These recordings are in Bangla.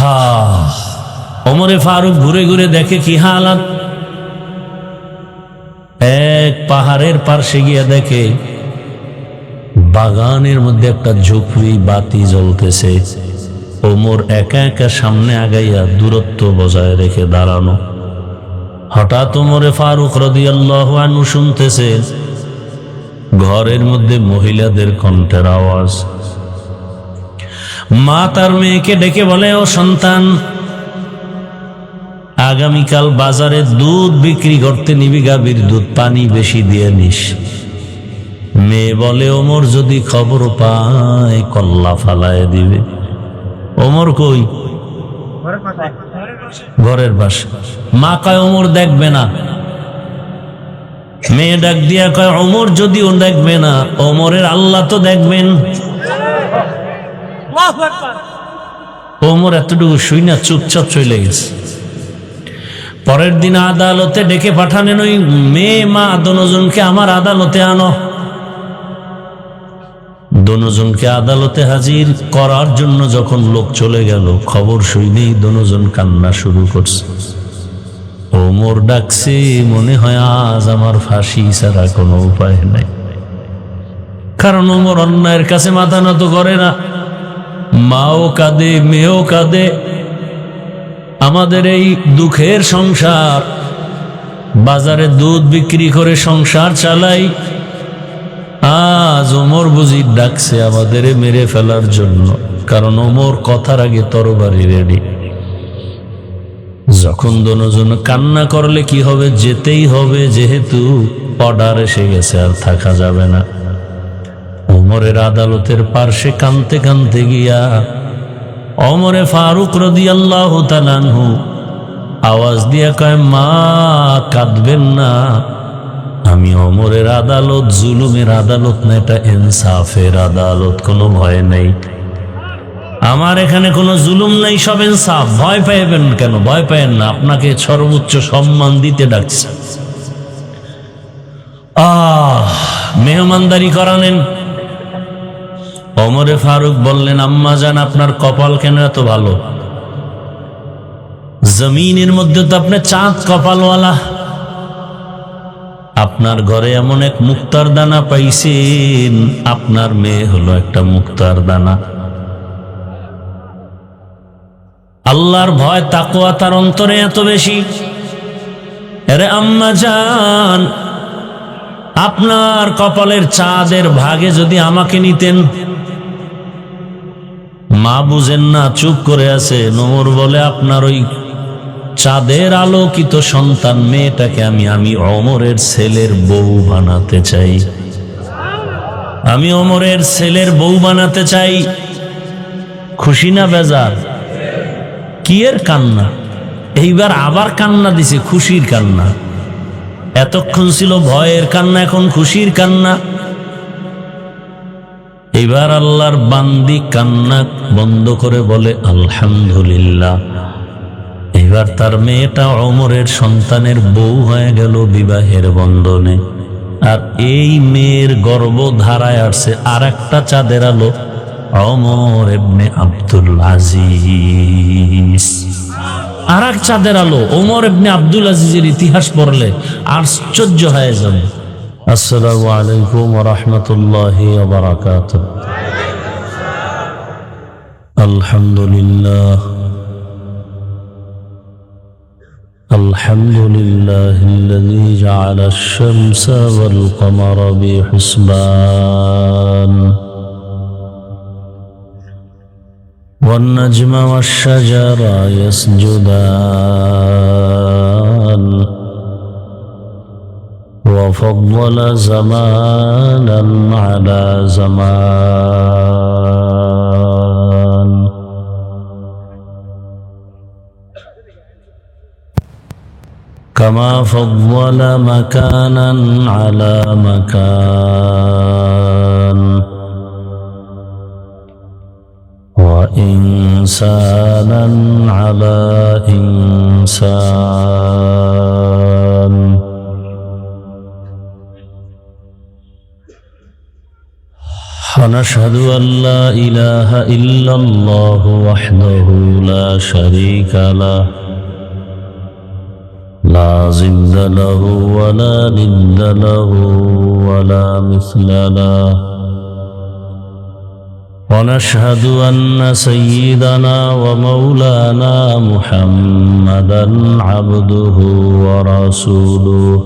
হা ওমরে ফারুক ঘুরে ঘুরে দেখে কি হালাত। এক পাহাড়ের পার্শ্বে গিয়ে দেখে বাগানের মধ্যে একটা ঝুপড়ি বাতি জ্বলতেছে। ওমর একা একা সামনে আগাইয়া দূরত্ব বজায় রেখে দাঁড়ানো। হঠাৎ ওমরে ফারুক রাদিয়াল্লাহু আনহু শুনতেছে ঘরের মধ্যে মহিলাদের কণ্ঠের আওয়াজ। মা তার মেয়েকে ডেকে বলে, ও সন্তান, আগামীকাল বাজারে দুধ বিক্রি করতে নিবি, গাভীর দুধ পানি বেশি দিয়ে নিস। মেয়ে বলে, ওমর যদি খবর পায় কল্লা ফালায় দিবে। ওমর কই? ঘরের পাশে। মা কয় ওমর দেখবে না। মেয়ে ডাক দিয়া কয়, ওমর যদিও দেখবে না, ওমরের আল্লাহ তো দেখবেন। ওমর এতটুকু শুই না চুপচাপ চলে গেছে। পরের দিন আদালতে ডেকে পাঠালেন ওই মেয়ে মা দনোজনকে, আমার আদালতে আনো। দনোজনকে আদালতে হাজির করার জন্য যখন লোক চলে গেল, খবর শুনেই দনোজন কান্না শুরু করছে। ওমর ডাকছে, মনে হয় আজ আমার ফাঁসি ছাড়া কোনো উপায় নাই। কারণ ওমর অন্যায়ের কাছে মাথা নত করে না। মাও কাঁদে, মেয়েও কাঁদে। আমাদের এই দুঃখের সংসার, বাজারে দুধ বিক্রি করে সংসার চালাই। আজ ওমর বুঝি ডাকছে আমাদের মেরে ফেলার জন্য, কারণ ওমর কথার আগে তরবারি রেডি। যখন দনোজন কান্না করলে কি হবে? যেতেই হবে, যেহেতু অর্ডার এসে গেছে, আর থাকা যাবে না। ওমরের আদালতের পার্শ্বে কাঁদতে কাঁদতে গিয়া ওমরে ফারুক রাদিয়াল্লাহু তাআলা আনহু আওয়াজ দিয়া কয়, মা কাঁদবেন না, আমি ওমরের আদালত জুলুমের আদালত না, এটা ইনসাফের আদালত, কোনো ভয় নাই। আমার এখানে কোনো জুলুম নাই, সব ইনসাফ। ভয় পাইবেন কেন? ভয় পাইবেন না, আপনাকে সর্বোচ্চ সম্মান দিতে ডাকছে। মেহমানদারি করালেন। ওমরে ফারুক বললেন, আম্মা জান, আপনার কপাল কেন এত ভালো? জমিনের মধ্যে তো আপনি চাঁদ কপালওয়ালা। আপনার ঘরে এমন এক মুক্তার দানা পাইছেন, আপনার মেয়ে হলো একটা মুক্তার দানা। আল্লাহর ভয় তাকওয়া তার অন্তরে এত বেশি। আরে আম্মা জান, আপনার কপালের চাঁদের ভাগে যদি আমাকে নিতেন। মা বুঝেন না, চুপ করে আছে। ওমর বলে, আপনার ওই চাঁদের আলোকিত সন্তান মেয়েটাকে আমি ওমরের ছেলের বউ বানাতে চাই। আমি ওমরের ছেলের বউ বানাতে চাই। খুশি না বেজার? কি এর কান্না? এইবার আবার কান্না দিছে, খুশির কান্না। এতক্ষণ ছিল ভয়ের কান্না, এখন খুশির কান্না। এবার আল্লাহর বান্দি কান্না বন্ধ করে বলে আলহামদুলিল্লাহ। এবার তার মেয়েটা ওমরের সন্তানের বউ হয়ে গেল বিবাহের বন্ধনে। আর এই মেয়ের গর্ভধারায় আসছে আর একটা চাঁদের আলো, ওমর ইবনে আব্দুল আজিজ। আর এক চাঁদের আলো, ওমর ইবনে আব্দুল আজিজের ইতিহাস পড়লে আশ্চর্য হয়ে যাবে। আসসালামু আলাইকুম ওয়া রাহমাতুল্লাহি ওয়া বারাকাতুহু। আলহামদুলিল্লাহ আলহামদুলিল্লাহিল্লাযী জাআলা আশ-শামসা ওয়াল কমারা বিহিসবান ওয়ান নাজমা ওয়াশ-শাজারা ইয়াসজুদান وفضل زمانا على زمان كما فضل مكانا على مكان وإنسانا على إنسان ونشهد أن لا إله إلا الله وحده لا شريك له لا ضد له ولا ند له ولا مثل له ونشهد أن سيدنا ومولانا محمدا عبده ورسوله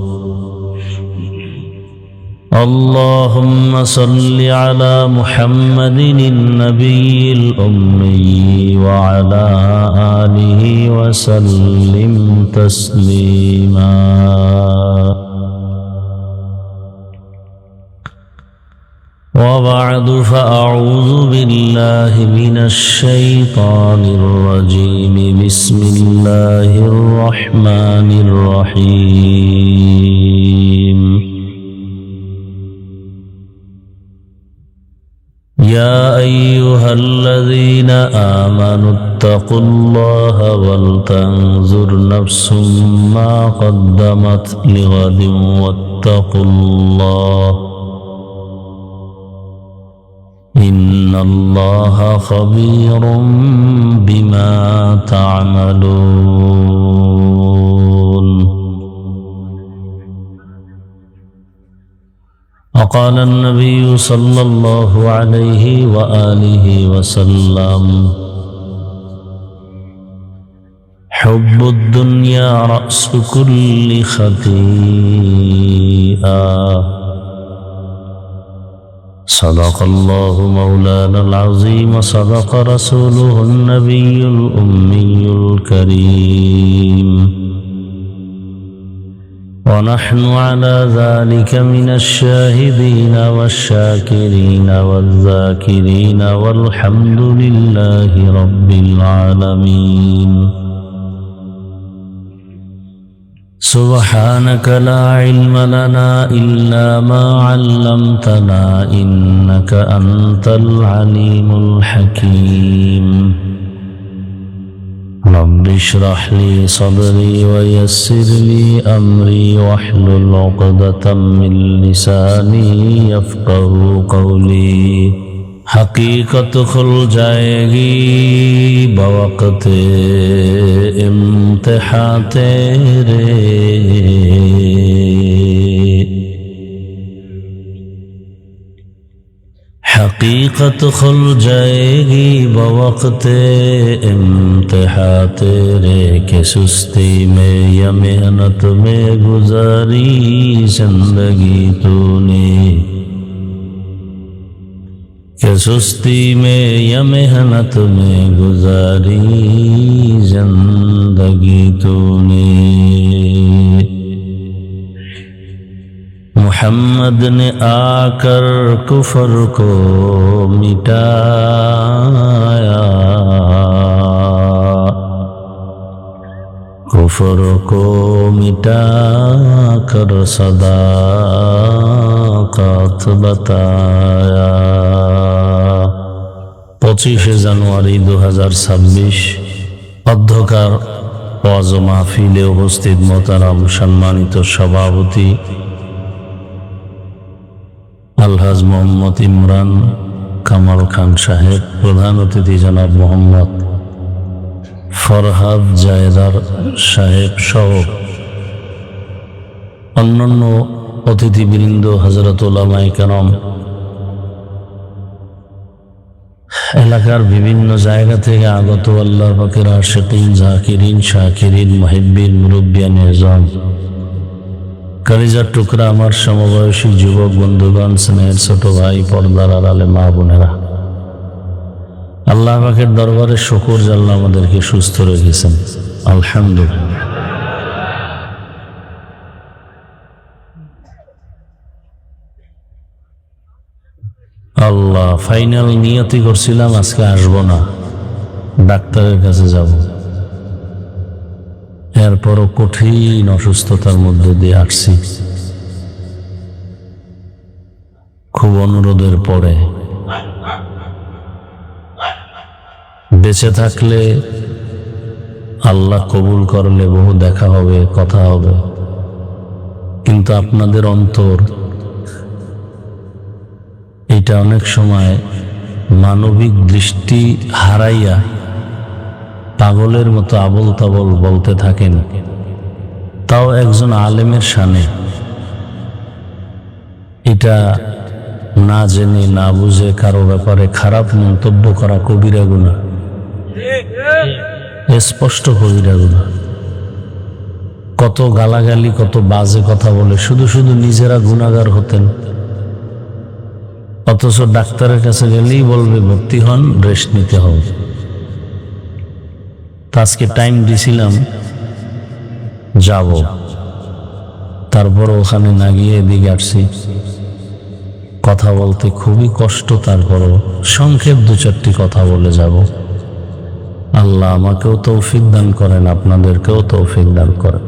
اللهم صل على محمد النبي الأمي وعلى آله وسلم تسليما وبعد فأعوذ بالله من الشيطان الرجيم بسم الله الرحمن الرحيم يا أيها الذين آمنوا اتقوا الله ولتنظر نفس ما قدمت لغد واتقوا الله إن الله خبير بما تعملون وقال النبي صلى الله عليه وآله وسلم حب الدنيا رأس كل خطيئة صدق الله مولانا العظيم صدق رسوله النبي الأمي الكريم ونحن على ذلك من الشاهدين والشاكرين والذاكرين والحمد لله رب العالمين سبحانك لا علم لنا إلا ما علمتنا إنك أنت العليم الحكيم رب اشرح لي صدري ويسر لي أمري واحلل عقدة من لساني يفقه قولي حقیقت کھل جائے گی بوقت امتحان تیرے حقیقت کھل جائے گی بوقت امتحان تیرے کہ سستی میں یا محنت میں گزاری زندگی تو نے کہ سستی میں یا محنت میں گزاری زندگی تو نے محمد نے آ کر کفر کو مٹایا کفر کو مٹا کر صداقت بتایا 25 জানুয়ারি 2026 অধ্যকার ওয়াজ ও মাহফিলে উপস্থিত মোহতারাম সম্মানিত সভাপতি আলহাজ মোহাম্মদ ইমরান কামাল খান সাহেব, প্রধান অতিথি জনাব মোহাম্মদ ফরহাদ জায়দার সাহেব সহ অন্যান্য অতিথিবৃন্দ, হযরত উলামায়ে কেরাম, এলাকার বিভিন্ন জায়গা থেকে আগত আল্লাহর পাকের আশিকিন, জাকিরিন, শাকিরিন, মুহিব্বিন, মুরব্বিয়ান নিজাম, কলিজার টুকরা আমার সমবয়সী যুবক বন্ধুগণ, স্নেহের ছোট ভাই, পর্দার আড়ালে মা বোনেরা, আল্লাহ পাকের দরবারে শুকর যে আল্লাহ আমাদেরকে সুস্থ রেখেছেন, আলহামদুলিল্লাহ। আল্লাহ ফাইনাল নিয়তি করছিলাম আজকে আসবো না, ডাক্তারের কাছে যাব, এরপরও কঠিন অসুস্থতার মধ্যে দিয়ে আসছি। খুব অনুরোধের পরে বেঁচে থাকলে আল্লাহ কবুল করলে বহু দেখা হবে, কথা হবে, কিন্তু আপনাদের অন্তর এটা অনেক সময় মানবিক দৃষ্টি হারাইয়া পাগলের মতো আবল তাবল বলতে থাকেন, তাও একজন আলেমের শানে। এটা না জেনে না বুঝে কারো ব্যাপারে খারাপ মন্তব্য করা কবিরা গুনাহ, স্পষ্ট কবিরা গুনাহ। কত গালাগালি, কত বাজে কথা বলে শুধু শুধু নিজেরা গুনাহগার হতেন, অথচ ডাক্তারের কাছে গেলেই বলবে ভর্তি হন, রেস্ট নিতে হবে। আজকে টাইম দিছিলাম যাব, তারপর ওখানে না গিয়ে এদিকে আসছি। কথা বলতে খুবই কষ্ট, তারপরও সংক্ষেপ দু চারটি কথা বলে যাব। আল্লাহ আমাকেও তৌফিক দান করেন, আপনাদেরকেও তৌফিক দান করেন।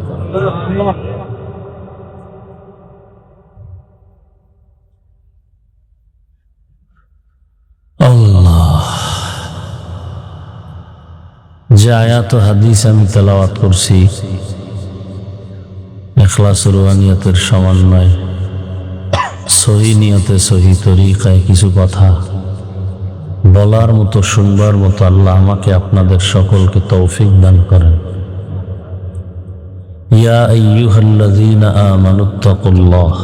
আল্লাহ, যে আয়াত হাদিস আমি তেলাওয়াত করছি ইখলাস রুহানিয়তের সমন্বয়, সহি নিয়তে সহি তরিকায় কিছু কথা বলার মতো, শুনবার মতো আল্লাহ আমাকে আপনাদের সকলকে তৌফিক দান করেন। ইয়া আইয়ুহাল্লাযীনা আমানুত্তাকুল্লাহ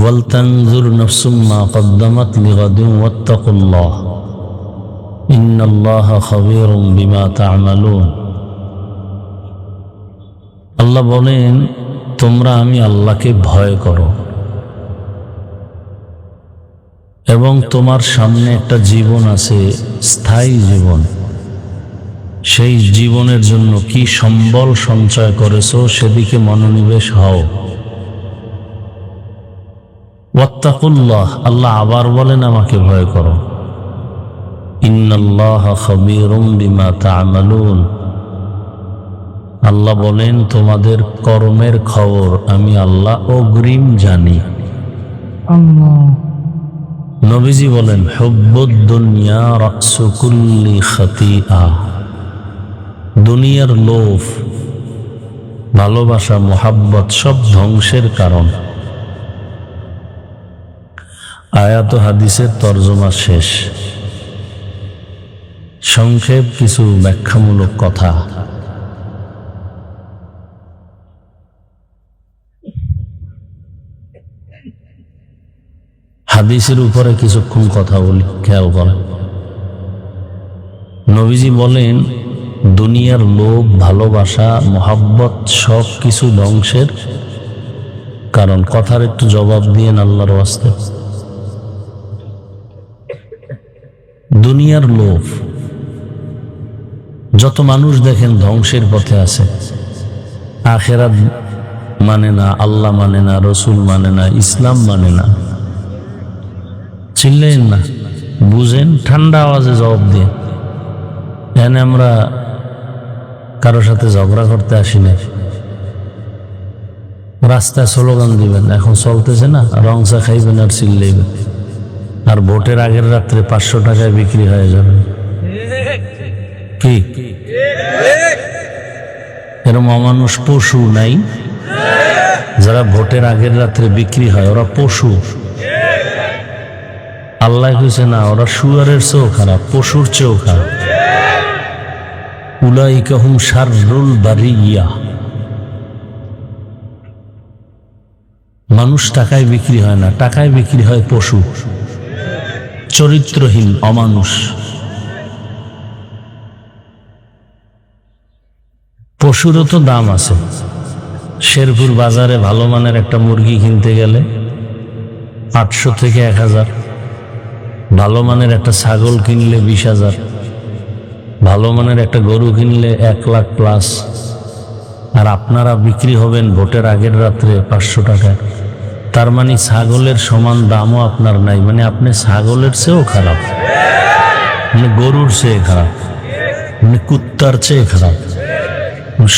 ওয়ালতানজুর নাফসুম মা কদ্দামাত লিগাদিন ওয়াত্তাকুল্লাহ ইন্নাল্লাহা খাবীরুম বিমা তা'মালুন। আল্লাহ বলেন, তোমরা আমি আল্লাহকে ভয় করো এবং তোমার সামনে একটা জীবন আছে, স্থায়ী জীবন। সেই জীবনের জন্য কি সম্বল সঞ্চয় করেছো সেদিকে মনোনিবেশ হও। ওয়াত্তাকুল্লাহ, আল্লাহ আবার বলেন আমাকে ভয় করো। ইন্নাল্লাহা খাবীরুম বিমা তা'মালুন, আল্লাহ বলেন তোমাদের কর্মের খবর আমি আল্লাহ অগ্রিম জানি। নবীজি বলেন, হুব্বুদ দুনিয়া রাসু কুল্লি খাতিআ, দুনিয়ার লোভ, ভালোবাসা, মোহাব্বত সব ধ্বংসের কারণ। আয়াত হাদিসের তরজমা শেষ। সংক্ষেপ কিছু ব্যাখ্যামূলক কথা। হাদিসের উপরে কিছুক্ষণ কথা বলি, খেয়াল করেন। নবীজি বলেন দুনিয়ার লোভ, ভালোবাসা, মোহাব্বত সব কিছু ধ্বংসের কারণ। কথার একটু জবাব দিয়েন আল্লাহর ওয়াস্তে। দুনিয়ার লোভ, যত মানুষ দেখেন ধ্বংসের পথে আছে। আখিরাত মানে না, আল্লাহ মানে না, রসুল মানে না, ইসলাম মানে না। চিনলেন না, বুঝেন, ঠান্ডা আওয়াজে জবাব দিয়ে। এখানে আমরা কারোর সাথে ঝগড়া করতে আসি না। রাস্তায় স্লোগান দিবেন, এখন চলতেছে না, রংসা খাইবেন আর চিল্লাইবেন, আর ভোটের আগের রাত্রে 500 টাকায় বিক্রি হয়ে যাবে। কি এরকম অমানুষ পশু নাই? যারা ভোটের আগের রাত্রে বিক্রি হয় ওরা পশু। আল্লাহ কইছে না, ওরা শুয়ারের চেয়েও খারাপ, পশুর চেয়েও খারাপ। উলাইকা হুম শাররুল বারিয়া। মানুষ টাকায় বিক্রি হয় না, টাকায় বিক্রি হয় পশু, চরিত্রহীন অমানুষ। পশুরও তো দাম আছে। শেরপুর বাজারে ভালো মানের একটা মুরগি কিনতে গেলে 800 থেকে 1000, ভালো মানের একটা ছাগল কিনলে 20,000, ভালো মানের একটা গরু কিনলে 1 লাখ প্লাস। আর আপনারা বিক্রি হবেন ভোটের আগের রাত্রে 500 টাকায়। তার মানে ছাগলের সমান দামও আপনার নাই, মানে আপনি ছাগলের চেয়েও খারাপ, মানে গরুর চেয়ে খারাপ, মানে কুত্তার চেয়ে খারাপ,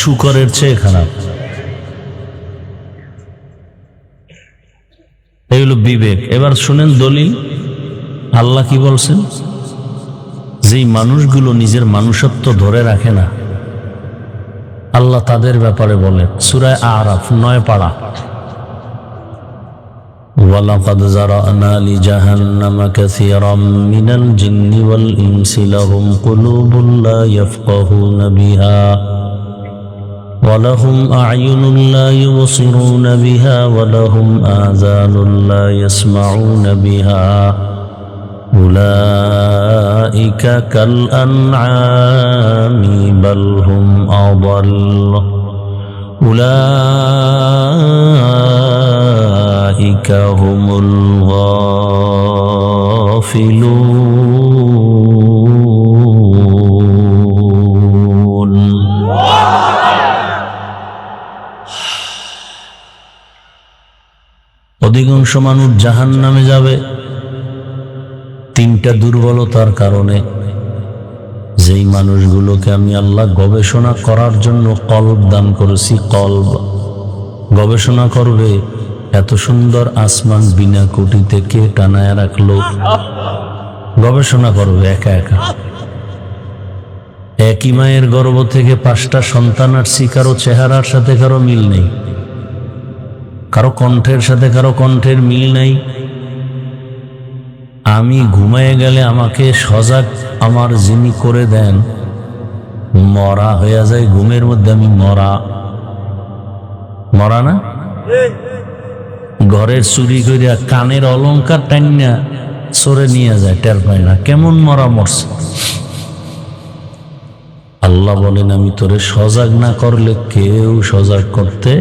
শুকরের চেয়ে খারাপ। এই হলো বিবেক। এবার শুনেন দলিল। আল্লাহ কি বলছেন? যেই মানুষগুলো নিজের মানুষত্ব ধরে রাখে না, আল্লাহ তাদের ব্যাপারে বলেন সূরা আরাফ 9 পারা, ওয়ালাকাদ যারানা লিজাহান্নামা কাসীরাম মিনাল জিন্নি ওয়াল ইনসি লাহুম কুলুবুন লা ইয়াফকাহুনা বিহা ওয়ালাহুম আ'য়ুনুন লা ইউবসিরুনা বিহা ওয়ালাহুম আযানুন লা ইয়াসমাউনা বিহা উলাইকা কাল আনআমি বাল হুম আযাল উলাইকা হুমুল গাফিলুন। অধিকাংশ মানুষ জাহান্নামে যাবে তিনটা দুর্বলতার কারণে। যেই মানুষগুলোকে আমি আল্লাহ গবেষণা করার জন্য কলব দান করেছি, কলব গবেষণা করবে এত সুন্দর আসমান বিনা কুটিতে কে টানায় রাখলো, গবেষণা করবে একা একা। একই মায়ের গর্ভ থেকে 5টা সন্তান আসছি, কারো চেহারার সাথে কারো মিল নেই, কারো কণ্ঠের সাথে কারো কণ্ঠের মিল নেই। আমি ঘুমায় গেলে আমাকে সজাগ আমার যিনি করে দেন, মরা হয়ে যায় ঘুমের মধ্যে। আমি মরা না, ঘরের চুরি করিয়া কানের অলংকার টাইনা সরে নিয়ে যায়, টের পায় না কেমন মরা মরছে। আল্লাহ বলেন আমি তোরে সজাগ না করলে কেউ সজাগ করতে।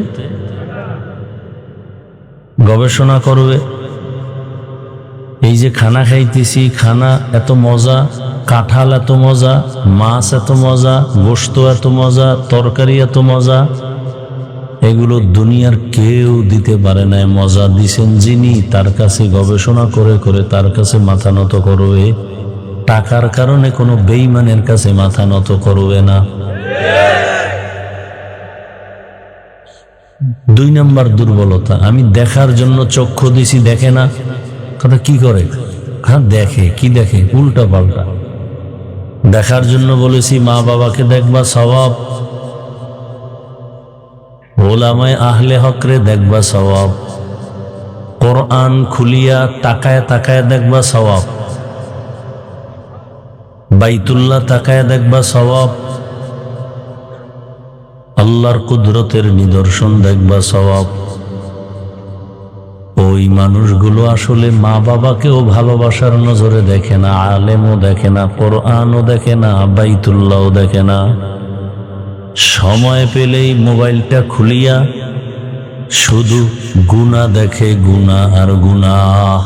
গবেষণা করবে, এই যে খানা খাইতেছি, খানা এত মজা, কাঁঠাল এত মজা, মাছ এত মজা, গোশত এত মজা, তরকারি এত মজা, এগুলো দুনিয়ার কেউ দিতে পারে না। মজা দিছেন যিনি, তার কাছে গবেষণা করে করে তার কাছে মাথা নত করবে। টাকার কারণে কোনো বেঈমানের কাছে মাথা নত করবে না। 2 নম্বর দুর্বলতা, আমি দেখার জন্য চক্ষু দিছি, দেখে না। কথা কি করে? হ্যাঁ দেখে, কি দেখে? উল্টা পাল্টা। দেখার জন্য বলেছি মা বাবাকে দেখবা সওয়াব, ওলামায়ে আহলে হকরে দেখবা সওয়াব, কোরআন খুলিয়া তাকায় তাকায় দেখবা সওয়াব, বাইতুল্লাহ তাকায় দেখবা সওয়াব, আল্লাহর কুদরতের নিদর্শন দেখবা সওয়াব। ওই মানুষগুলো আসলে মা বাবাকেও ভালোবাসার নজরে দেখে না, আলেমও দেখে না, কোরআনও দেখে না, বাইতুল্লাহও দেখে না। সময় পেলেই মোবাইলটা খুলিয়া শুধু গুনাহ দেখে, গুনাহ আর গুনাহ,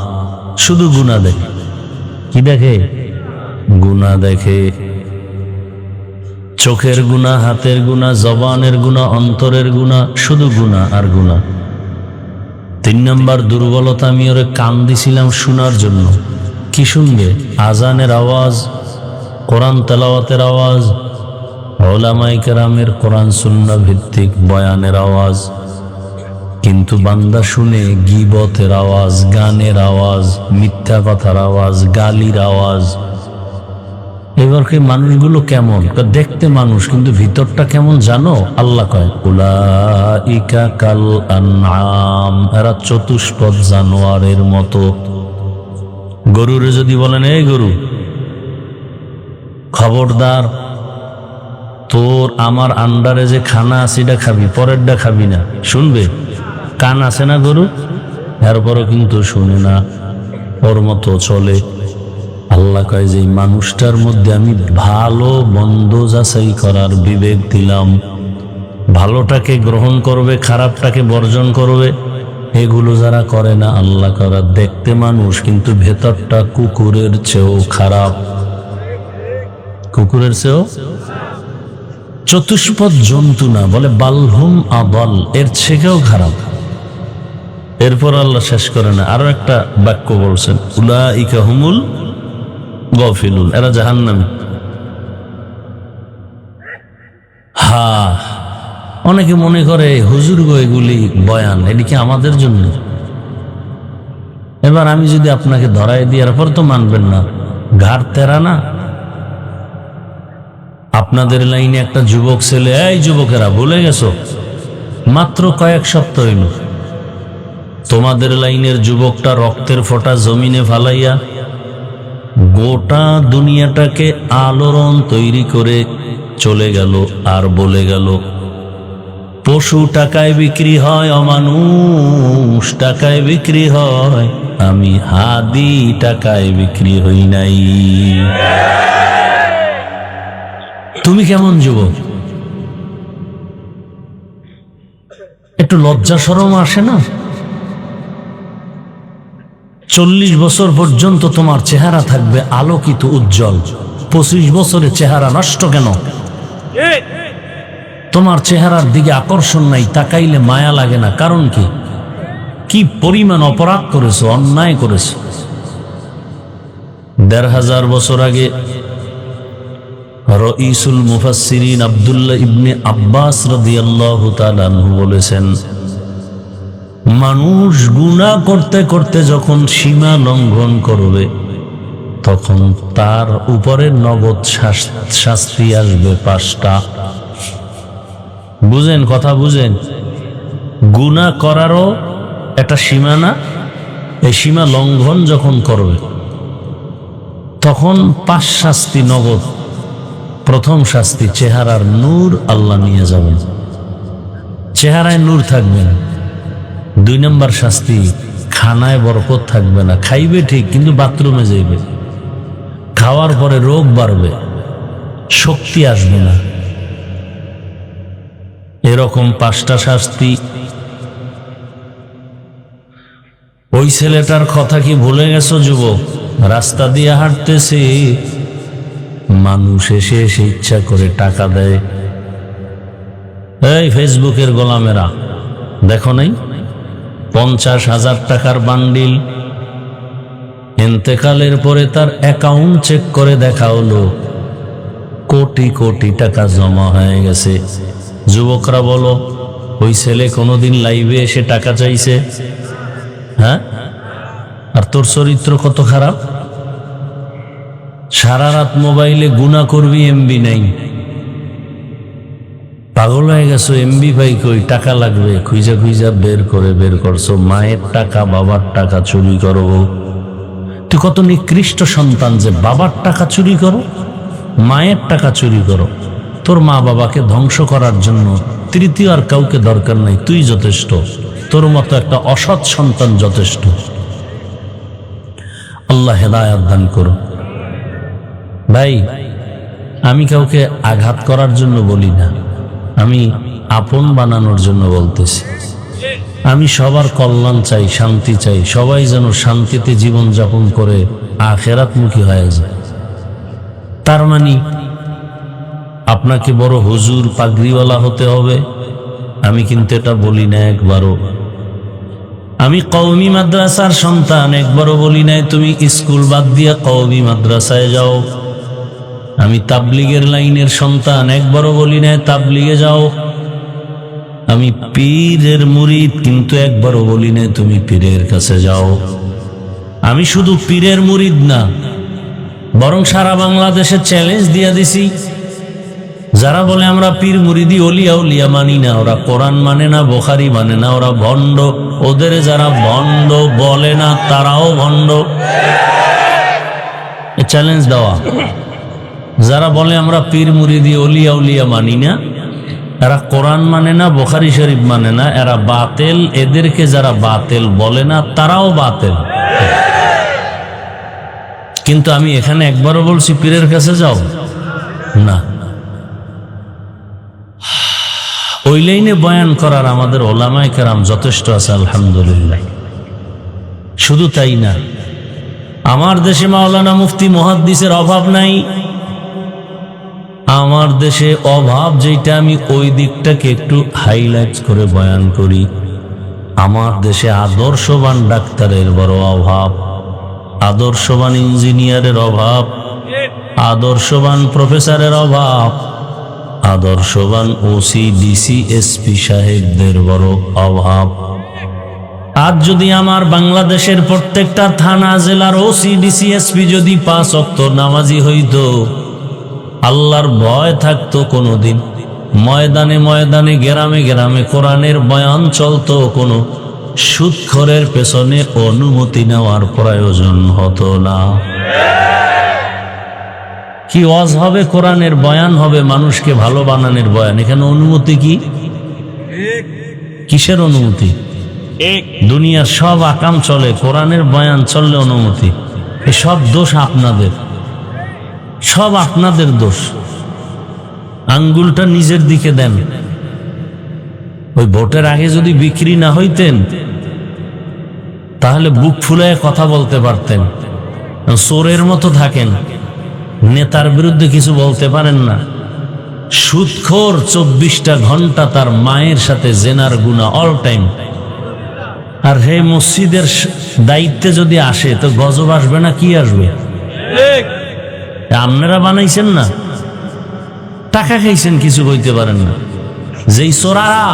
শুধু গুনাহ দেখে। কি দেখে? গুনাহ দেখে। চোখের গুনাহ, হাতের গুনাহ, জবানের গুনাহ, অন্তরের গুনাহ, শুধু গুনাহ আর গুনাহ। 3 নম্বর দুর্বলতা, আমি ওরে কান দিছিলাম শোনার জন্য। কি শুনবে? আজানের আওয়াজ, কোরআন তেলাওয়াতের আওয়াজ, উলামায়ে কেরামের কোরআন সুন্নাহ ভিত্তিক বয়ানের আওয়াজ। কিন্তু বান্দা শুনে গীবতের আওয়াজ, গানের আওয়াজ, মিথ্যা কথার আওয়াজ, গালির আওয়াজ। এবারকে মানুষগুলো কেমন? দেখতে মানুষ কিন্তু ভিতরটা কেমন জানো? আল্লাহ কয় উলাইকা কাল আনআম, এরা চতুষ্পদ জানোয়ারের মতো। গরুরে যদি বলেন এই গরু খবরদার, তোর আমার আন্ডারে যে খানা আছে এটা খাবি, পরেরটা খাবি না, শুনবে? কান আছে না গরু, এরপরও কিন্তু শুনে না, ওর মতো চলে। আল্লাহ কয় যে মানুষটার মধ্যে আমি ভালো মন্দ যাচাই করার বিবেক দিলাম, ভালোটাকে গ্রহণ করবে, খারাপটাকে বর্জন করবে। এগুলো যারা করে না, আল্লাহ করা দেখতে মানুষ কিন্তু ভেতরটা কুকুরের চেয়েও খারাপ, কুকুরের চেয়েও। চতুষ্পদ জন্তু না, বলে বালহুম আবাল, এর থেকেও খারাপ। এরপর আল্লাহ শেষ করে না, আরো একটা বাক্য বলছেন উলাইকা হুমুল গাফিলুন, এরা জাহান্নামী। হ্যাঁ, অনেকে মনে করে হুজুর গো এগুলি বয়ান, এদিকে আমাদের জন্য। এবার আমি যদি আপনাকে ধরাই দিই, এরপর তো মানবেন না, ঘাড় তেরা না। আপনাদের লাইনে একটা যুবক ছেলে, এই যুবকেরা ভুলে গেছো, মাত্র কয়েক সপ্তাহ হইল তোমাদের লাইনের যুবকটা রক্তের ফোঁটা জমিনে ফালাইয়া গোটা দুনিয়াটাকে আলোড়ন তৈরি করে চলে গেল, আর বলে গেল পশু টাকায় বিক্রি হয়, অমানুষ টাকায় বিক্রি হয়, আমি হাদি টাকায় বিক্রি হই নাই। তুমি কেমন যুবক? একটু লজ্জা শরম আসে না? 40 বছর পর্যন্ত তোমার চেহারা থাকবে আলোকিত উজ্জ্বল, 25 বছরে চেহারা নষ্ট কেন? তোমার চেহারার দিকে আকর্ষণ নাই, তাকাইলে মায়া লাগে না, কারণ কি? কি পরিমাণ অপরাধ করেছো, অন্যায় করেছো। 1500 বছর আগে রঈসুল মুফাসসিরিন আব্দুল্লাহ ইবনে আব্বাস রাদিয়াল্লাহু তাআলা আনহু বলেছেন, মানুষ গুনাহ করতে করতে যখন সীমা লঙ্ঘন করবে তখন তার উপরে নগদ শাস্তি আসবে 5টা। বুঝেন কথা, বুঝেন? গুনাহ করারও একটা সীমা না? এই সীমা লঙ্ঘন যখন করবে তখন 5 শাস্তি নগদ। প্রথম শাস্তি, চেহারার নূর আল্লাহ নিয়ে যাবেন, চেহারায় নূর থাকবে না। 2 নম্বর শাস্তি, খানায় বরকত থাকবে না। খাইবে ঠিক, কিন্তু বাথরুমে যাইবে, খাওয়ার পরে রোগ বাড়বে, শক্তি আসবে না। এরকম 5টা শাস্তি। ওই ছেলেটার কথা কি ভুলে গেছো যুবক? রাস্তা দিয়ে হাঁটতেছে, মানুষ এসে এসে ইচ্ছা করে টাকা দেয়। এই ফেসবুকের গোলামেরা, দেখো নাই 50,000 টাকার বান্ডিল, ইন্তেকালের পরে তার অ্যাকাউন্ট চেক করে দেখা হলো কোটি কোটি টাকা জমা হয়ে গেছে। যুবকরা বলো, ওই ছেলে কোনোদিন লাইভে এসে টাকা চাইছে? হ্যাঁ? আর তোর চরিত্র কত খারাপ! সারা রাত মোবাইলে গুনাহ করবি, এমবি নাই, পাগল হয়ে গেছো। এমবি ভাই কই, টাকা লাগবে, খুঁজা খুঁজা বের করছো। মায়ের টাকা, বাবার টাকা চুরি করো। তুই কত নিকৃষ্ট সন্তান যে বাবার টাকা চুরি করো, মায়ের টাকা চুরি করো। তোর মা বাবাকে ধ্বংস করার জন্য তৃতীয় আর কাউকে দরকার নাই, তুই যথেষ্ট। তোর মতো একটা অসৎ সন্তান যথেষ্ট। আল্লাহ হেদায়েত দান করো। ভাই, আমি কাউকে আঘাত করার জন্য বলি না, আমি আপন বানানোর জন্য বলতেছি। আমি সবার কল্যাণ চাই, শান্তি চাই, সবাই যেন শান্তিতে জীবন যাপন করে আখিরাতমুখী হয়ে যায়। তার মানে আপনাকে বড় হুজুর পাগড়িওয়ালা হতে হবে, আমি কিন্তু এটা বলি না একবারও। আমি কওমি মাদ্রাসার সন্তান, একবারও বলি নাই তুমি স্কুল বাদ দিয়া কওমি মাদ্রাসায় যাও। আমি তাবলিগের লাইনের সন্তান, একবারও বলি নাই তাবলিগে যাও। আমি পীরের মুরিদ, কিন্তু একবারও বলি নাই তুমি পীরের কাছে যাও। আমি শুধু পীরের মুরিদ না, বরং সারা বাংলাদেশে চ্যালেঞ্জ দিয়া দিছি, যারা বলে আমরা পীর মুরিদি অলিয়া উলিয়া মানি না, ওরা কোরআন মানে না, বুখারী মানে না, ওরা ভণ্ড। ওদের যারা ভণ্ড বলে না তারাও ভণ্ড। চ্যালেঞ্জ দেওয়া, যারা বলে আমরা পীর মুরিদি অলিয়া উলিয়া মানি না, এরা কোরআন মানে না, বুখারী শরীফ মানে না, এরা বাতেল। এদেরকে যারা বাতেল বলে না তারাও বাতেল। কিন্তু আমি এখানে একবারও বলছি পীরের কাছে যাও না। ওই লাইনে বয়ান করার আমাদের ওলামায়ে কেরাম যথেষ্ট আছে, আলহামদুলিল্লাহ। শুধু তাই না, আমার দেশে মাওলানা মুফতি মুহাদ্দিসের অভাব নাই। আমার দেশে অভাব যেটা, আমি ওই দিকটাকে একটু হাইলাইট করে বয়ান করি। আমার দেশে আদর্শবান ডাক্তারের বড় অভাব, আদর্শবান ইঞ্জিনিয়ারের অভাব, আদর্শবান প্রফেসরের অভাব, আদর্শবান ওসি ডিসি এসপি সাহেবদের বড় অভাব। আজ যদি আমার বাংলাদেশের প্রত্যেকটা থানা জেলার ওসি ডিসি এসপি যদি 5 ওয়াক্ত নামাজি হইতো, আল্লাহর ভয় থাকতো, কোনোদিন ময়দানে ময়দানে গ্রামে গ্রামে কোরআনের বয়ান চলতো, কোনো সুদখোরের পেছনে অনুমতি নেওয়ার প্রয়োজন হতো না। কি ওয়াজ হবে, কোরআনের বয়ান হবে, মানুষকে ভালো বানানোর বয়ান, এখানে অনুমতি কি? কিসের অনুমতি? দুনিয়ার সব আকাম চলে, কোরআনের বয়ান চললে অনুমতি। সব দোষ আপনাদের, সব আপনাদের দোষ। আঙ্গুলটা নিজের দিকে দেন। ওই ভোটের আগে যদি বিক্রি না হইতেন তাহলে বুক ফুলায় কথা বলতে পারতেন। চোরের মতো থাকেন, নেতার বিরুদ্ধে কিছু বলতে পারেন না। সুদখোর 24টা ঘন্টা তার মায়ের সাথে জেনার গুনাহ অল টাইম। আর হে মসজিদের দায়িত্বে যদি আসে তো গজব আসবে না, কি আসবে? আপনারা বানাইছেন না, টাকা খাইছেন, কিছু কইতে পারেন না। যেই চোরারা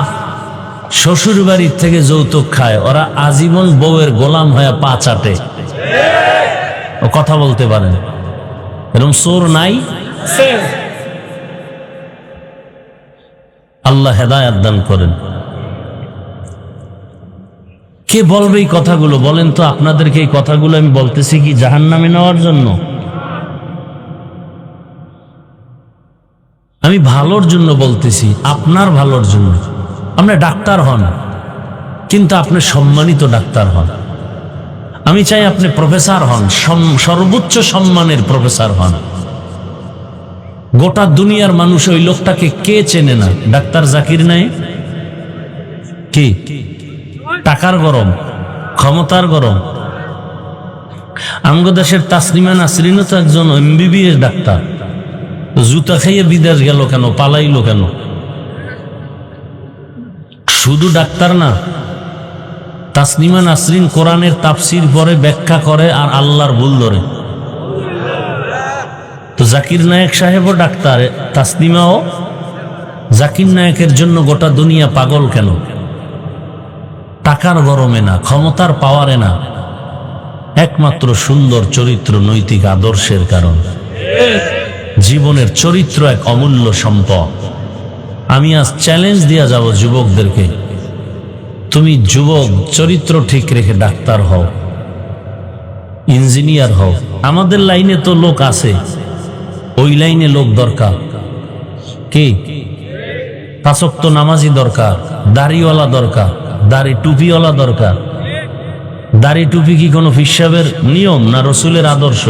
শ্বশুর বাড়ির থেকে যৌতুক খায়, ওরা আজীবন বউয়ের গোলাম হয়ে পা চাটে, ও কথা বলতে পারেন। এরকম চোর নাই? আল্লাহ হেদায়েত দান করেন। কে বলবে এই কথাগুলো? বলেন তো, আপনাদেরকে এই কথাগুলো আমি বলতেছি কি জাহান্নামে নেওয়ার জন্য? আমি ভালোর জন্য বলতেছি, আপনার ভালোর জন্য। আপনি ডাক্তার হন, কিন্তু আপনি সম্মানিত ডাক্তার হন। আমি চাই আপনি প্রফেসর হন, সর্বোচ্চ সম্মানের প্রফেসর হন। গোটা দুনিয়ার মানুষ ওই লোকটাকে কে চেনে না? ডাক্তার জাকির নায়েক। কি টাকার গরম, ক্ষমতার গরম। আমগো দেশের তাসলিমা নাসরিনও তো একজন MBBS ডাক্তার। জুতা খাইয়ে বিদেশ গেল কেন, পালাইলো কেন? শুধু ডাক্তার না, তাসলিমা নাসরিন কোরআনের তাফসির পড়ে, ব্যাখ্যা করে, আর আল্লাহর ভুল ধরে। তো জাকির নায়েক সাহেবও ডাক্তার, তাসলিমাও। জাকির নায়েকের জন্য গোটা দুনিয়া পাগল কেন? টাকার গরমে না, ক্ষমতার পাওয়ারে না, একমাত্র সুন্দর চরিত্র, নৈতিক আদর্শের কারণ। জীবনের চরিত্র এক অমূল্য সম্পদ। আমি আজ চ্যালেঞ্জ দিয়া যাব যুবকদেরকে, তুমি যুবক চরিত্র ঠিক রেখে ডাক্তার হও, ইঞ্জিনিয়ার হও। আমাদের লাইনে তো লোক আছে, ওই লাইনে লোক দরকার। কি? 5 ওয়াক্ত নামাজি দরকার, দাড়িওয়ালা দরকার, দাড়ি টুপিওয়ালা দরকার। দাড়ি টুপি কি কোনো হিসাবের নিয়ম না রসুলের আদর্শ?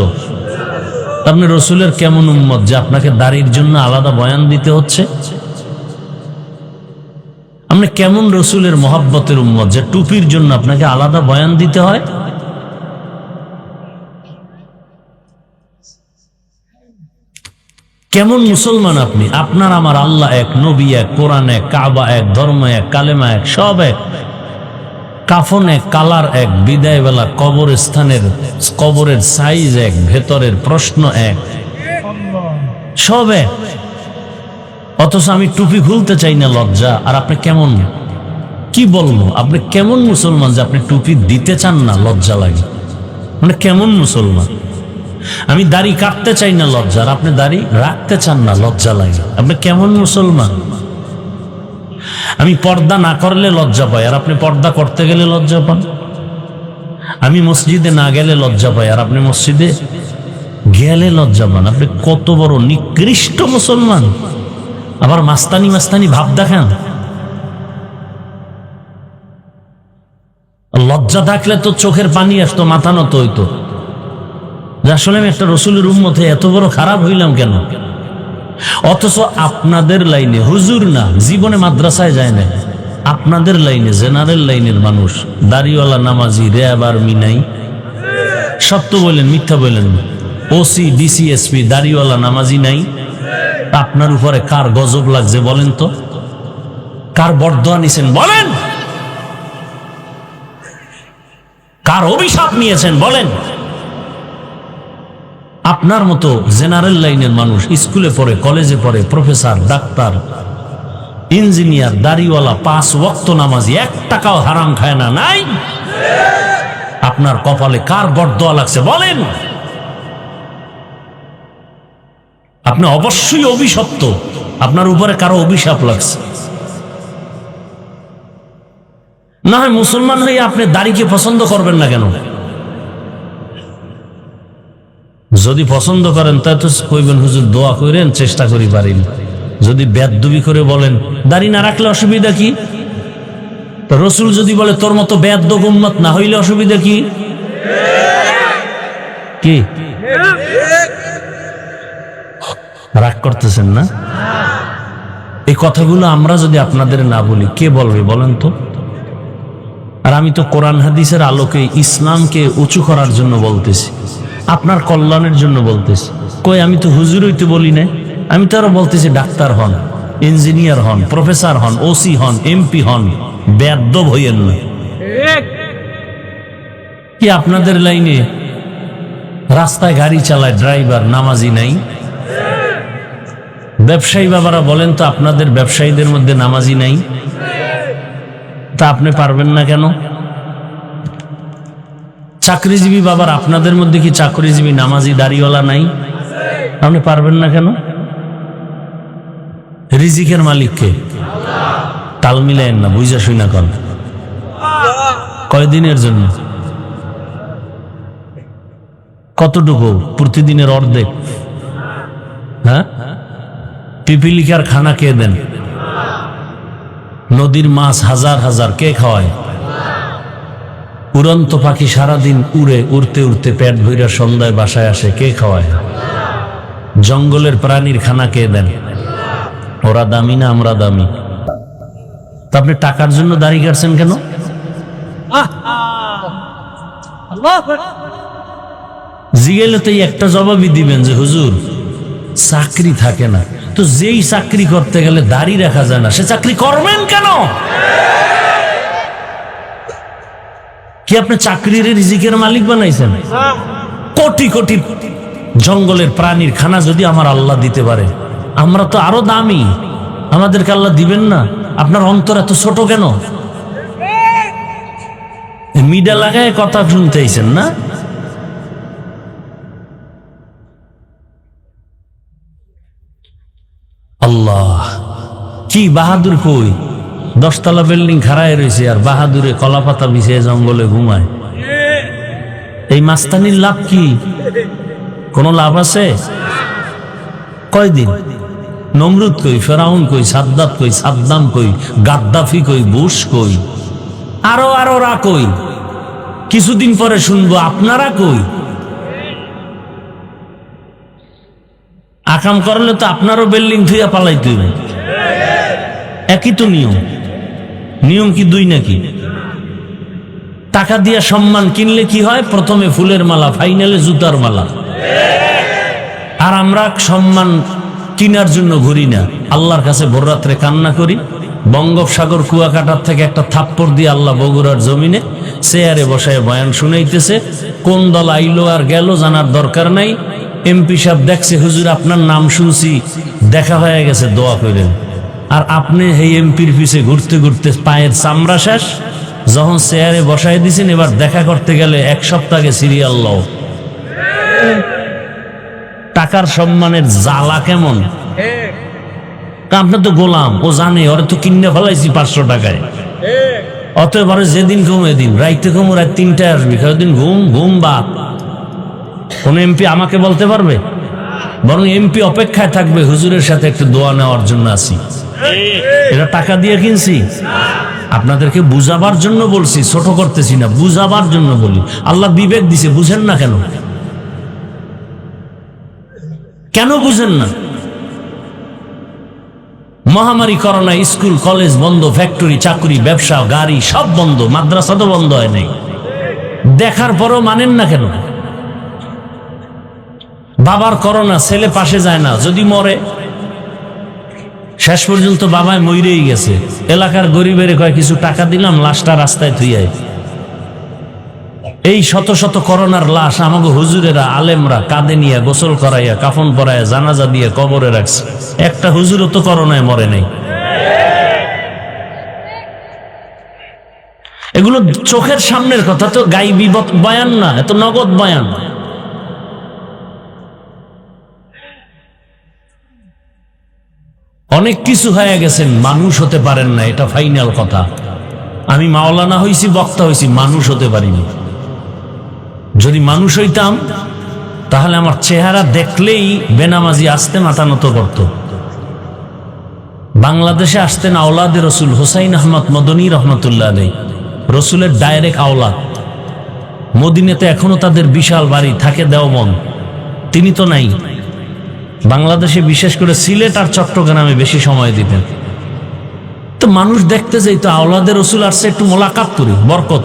আপনি রসুলের কেমন উম্মত যে আপনাকে দাড়ির জন্য আলাদা বয়ান দিতে হচ্ছে? আপনি কেমন রসুলের মহব্বতের উম্মত যে টুপির জন্য আপনাকে আলাদা বয়ান দিতে হয়? কেমন মুসলমান আপনি? আপনার আমার আল্লাহ এক, নবী এক, কোরআন এক, কাবা এক, ধর্ম এক, কালেমা এক, সব এক। কাফন এক, কালার এক, বিদায় বেলা কবরস্থানের কবরের সাইজ এক, ভেতরের প্রশ্ন এক, সব এক। অথচ আমি টুপি খুলতে চাই না, লজ্জা। আর আপনি কেমন, কি বলবো, আপনি কেমন মুসলমান যে আপনি টুপি দিতে চান না, লজ্জা লাগে? মানে কেমন মুসলমান? আমি দাড়ি কাটতে চাই না, লজ্জা। আর আপনি দাড়ি রাখতে চান না, লজ্জা লাগে। আপনি কেমন মুসলমান? আমি পর্দা না করলে লজ্জা পাই, আর আপনি পর্দা করতে গেলে লজ্জা পান। আমি মসজিদে না গেলে লজ্জা পাই, আর আপনি মসজিদে গেলে লজ্জা পান। আপনি কত বড় নিকৃষ্ট মুসলমান! আবার মাস্তানি মাস্তানি ভাব দেখান। লজ্জা থাকলে তো চোখের পানি আসতো, মাথা নত হইতো, যে আসলে আমি একটা রসুলের উম্মতে এত বড় খারাপ হইলাম কেন? অথচ আপনাদের লাইনে, হুজুর না, জীবনে মাদ্রাসায় যায় না, আপনাদের লাইনে, জেনারেল লাইনের মানুষ, দাড়িওয়ালা নামাজি, র্যাব আর্মি নাই। সত্য বলেন, মিথ্যা বলেন? ওসি ডিসি এসপি দাড়িওয়ালা নামাজি নাই। আপনার উপরে কার গজব লাগছে বলেন তো? কার বরদোয়া নিছেন বলেন? কার অভিশাপ নিয়েছেন বলেন? আপনার মতো জেনারেল লাইনের মানুষ স্কুলে পড়ে, কলেজে পড়ে, প্রফেসর, ডাক্তার, ইঞ্জিনিয়ার, দাড়িওয়ালা, 5 ওয়াক্ত নামাজি, 1 টাকাও হারাম খায় না, নাই? আপনার কপালে কার বরদোয়া লাগছে বলেন? আপনি অবশ্যই অভিশপ্ত, আপনার উপরে কারো অভিশাপ লাগছে। না হয় মুসলমান হয়ে আপনি দাড়িকে পছন্দ করবেন না কেন? যদি পছন্দ করেন তা তো কইবেন হুজুর দোয়া করেন, চেষ্টা করি পারিন। যদি বেদবি করে বলেন দাড়ি না রাখলে অসুবিধা কি? তো রসুল যদি বলে তোর মতো বেদ উম্মত না হইলে অসুবিধা কি? কি রাগ করতেছেন না? এই কথাগুলো আমরা যদি আপনাদের না বলি কে বলবে বলেন তো? আর আমি তো কোরআন হাদিসের আলোকে ইসলামকে উঁচু করার জন্য বলতেছি, আপনার কল্যাণের জন্য বলতেছি। কই আমি তো হুজুর হইতে বলি না, আমি তো আরো বলতেছি ডাক্তার হন, ইঞ্জিনিয়ার হন, প্রফেসর হন, ওসি হন, এমপি হন, বেয়াদব হইয়েন না। কি আপনাদের লাইনে রাস্তায় গাড়ি চালায় ড্রাইভার নামাজি নাই? ব্যবসায়ী বাবারা বলেন তো আপনাদের ব্যবসায়ীদের মধ্যে নামাজি নাই? তা আপনি পারবেন না কেন? চাকরিজীবী বাবার আপনাদের মধ্যে কি চাকরিজীবী নামাজি দাড়িওয়ালা নাই? আপনি পারবেন না কেন? রিজিকের মালিককে তাল মিলেন না, বুঝা শুনা কন। কয়দিনের জন্য? কতটুকু? প্রতিদিনের অর্ধেক। হ্যাঁ, পিপিলিকার খানা কে দেন? নদীর মাছ হাজার হাজার কে খাওয়ায়? উড়ন্ত পাখি সারাদিন উড়ে উড়তে উড়তে পেট ভইরা সন্ধ্যায় বাসায় আসে, কে খাওয়ায়? জঙ্গলের প্রাণীর খানা কে দেন? ওরা দামি না আমরা দামি? তা আপনি টাকার জন্য দাড়ি কাটছেন কেন? জিগেলে তো একটা জবাবই দিবেন যে হুজুর চাকরি থাকে না। তো যেই চাকরি করতে গেলে দাড়ি রাখা যায় না, সে চাকরি করবেন কেন? কি আপনি চাকরির রিজিকের মালিক বানাইছেন? কোটি কোটি জঙ্গলের প্রাণীর খানা যদি আমার আল্লাহ দিতে পারে, আমরা তো আরো দামি, আমাদেরকে আল্লাহ দিবেন না? আপনার অন্তর এত ছোট কেন? মিডা লাগায় কথা শুনতেইছেন না? আল্লাহ কি বাহাদুর কই? 10 তলা বিল্ডিং খাড়ায় রয়েছে আর বাহাদুরে কলা পাতা বিছিয়ে জঙ্গলে ঘুমায়। এই মাস্তানির লাভ কি? কোন লাভ আছে? কয়দিন? নমরুদ কই, ফেরাউন কই, সাদ্দাত কই, সাদ্দাম কই, গাদ্দাফি কই, বুশ কই, আরো রা কই? কিছুদিন পরে শুনবো আপনারা কই। আকাম করলে তো আপনারও বিল্ডিং থুইয়া পালাইতে হইবে। একই তো নিয়ম। নিয়ম কি দুই নাকি? টাকা দিয়া সম্মান কিনলে কি হয়? প্রথমে ফুলের মালা, ফাইনালে জুতার মালা। আর আমরা সম্মান কিনার জন্য ঘুরি না, আল্লাহর কাছে ভোর রাত্রে কান্না করি। বঙ্গোপসাগর কুয়াকাটার থেকে একটা থাপ্পড় দিয়ে আল্লাহ বগুড়ার জমিনে চেয়ারে বসায় বয়ান শুনাইতেছে। কোন দল আইলো আর গেল জানার দরকার নাই। এমপি সাহেব দেখছে হুজুর আপনার নাম শুনছি, দেখা হয়ে গেছে, দোয়া করেন। আর আপনি এই এমপির পিছে ঘুরতে ঘুরতে পায়ের চামড়া শেষ। যখন চেয়ারে বসায় দিছেন, এবার দেখা করতে গেলে 1 সপ্তাহ আগে সিরিয়াল লও। টাকার সম্মানের জ্বালা কেমন? আপনার তো গোলাম, ও জানে ওরে তো কিনে ফেলাইছি 500 টাকায়। অতএব যেদিন ঘুম এদিন, রাইতে ঘুম রাত 3টায় আসবি, দিন ঘুম ঘুম বাপ। কোন এমপি আমাকে বলতে পারবে? বরং এমপি অপেক্ষায় থাকবে হুজুরের সাথে একটু দোয়া নেওয়ার জন্য আসি। এটা টাকা দিয়ে কিনছি? আপনাদেরকে বুঝাবার জন্য বলছি, ছোট করতেছি না, বুঝাবার জন্য বলি। আল্লাহ বিবেক দিছে, বুঝেন না কেন? কেন বুঝেন না? মহামারী করোনা, স্কুল কলেজ বন্ধ, ফ্যাক্টরি চাকরি ব্যবসা গাড়ি সব বন্ধ, মাদ্রাসা তো বন্ধ হয় নাই। দেখার পরও মানেন না কেন? বাবার করোনা, ছেলে পাশে যায় না, যদি মরে। শেষ পর্যন্ত বাবায় মইরেই গেছে। এলাকার গরিবের কয় কিছু টাকা দিলাম, লাশটা রাস্তায় থুইয়াই। এই শত শত করোনার লাশ আমাকে হুজুরেরা আলেমরা কাঁধে নিয়ে গোসল করাইয়া কাফন পরাইয়া জানাজা দিয়ে কবরে রাখছে। একটা হুজুরও তো করোনায় মরে নাই। এগুলো চোখের সামনের কথা, তো গাইবি বয়ান না, এত নগদ বয়ান। অনেক কিছু হয়ে গেছেন, মানুষ হতে পারেন না, এটা ফাইনাল কথা। আমি মাওলানা হইছি, বক্তা হইছি, মানুষ হতে পারিনি। যদি মানুষ হইতাম তাহলে আমার চেহারা দেখলেই বেনামাজি আসতে মাথা নত করত। বাংলাদেশে আসতেন আওলাদে রসুল হুসাইন আহমদ মদনী রহমতুল্লাহ আলাইহি, রসুলের ডাইরেক্ট আওলাদ। মদিনাতে এখনো তাদের বিশাল বাড়ি থাকে, দেওবন্দ। তিনি তো নাই। বাংলাদেশে বিশেষ করে সিলেট আর চট্টগ্রামে বেশি সময় দিতেন। তো মানুষ দেখতে যাইতো, আওলাদে রসুল আসছে, একটু মোলাকাত করি, বরকত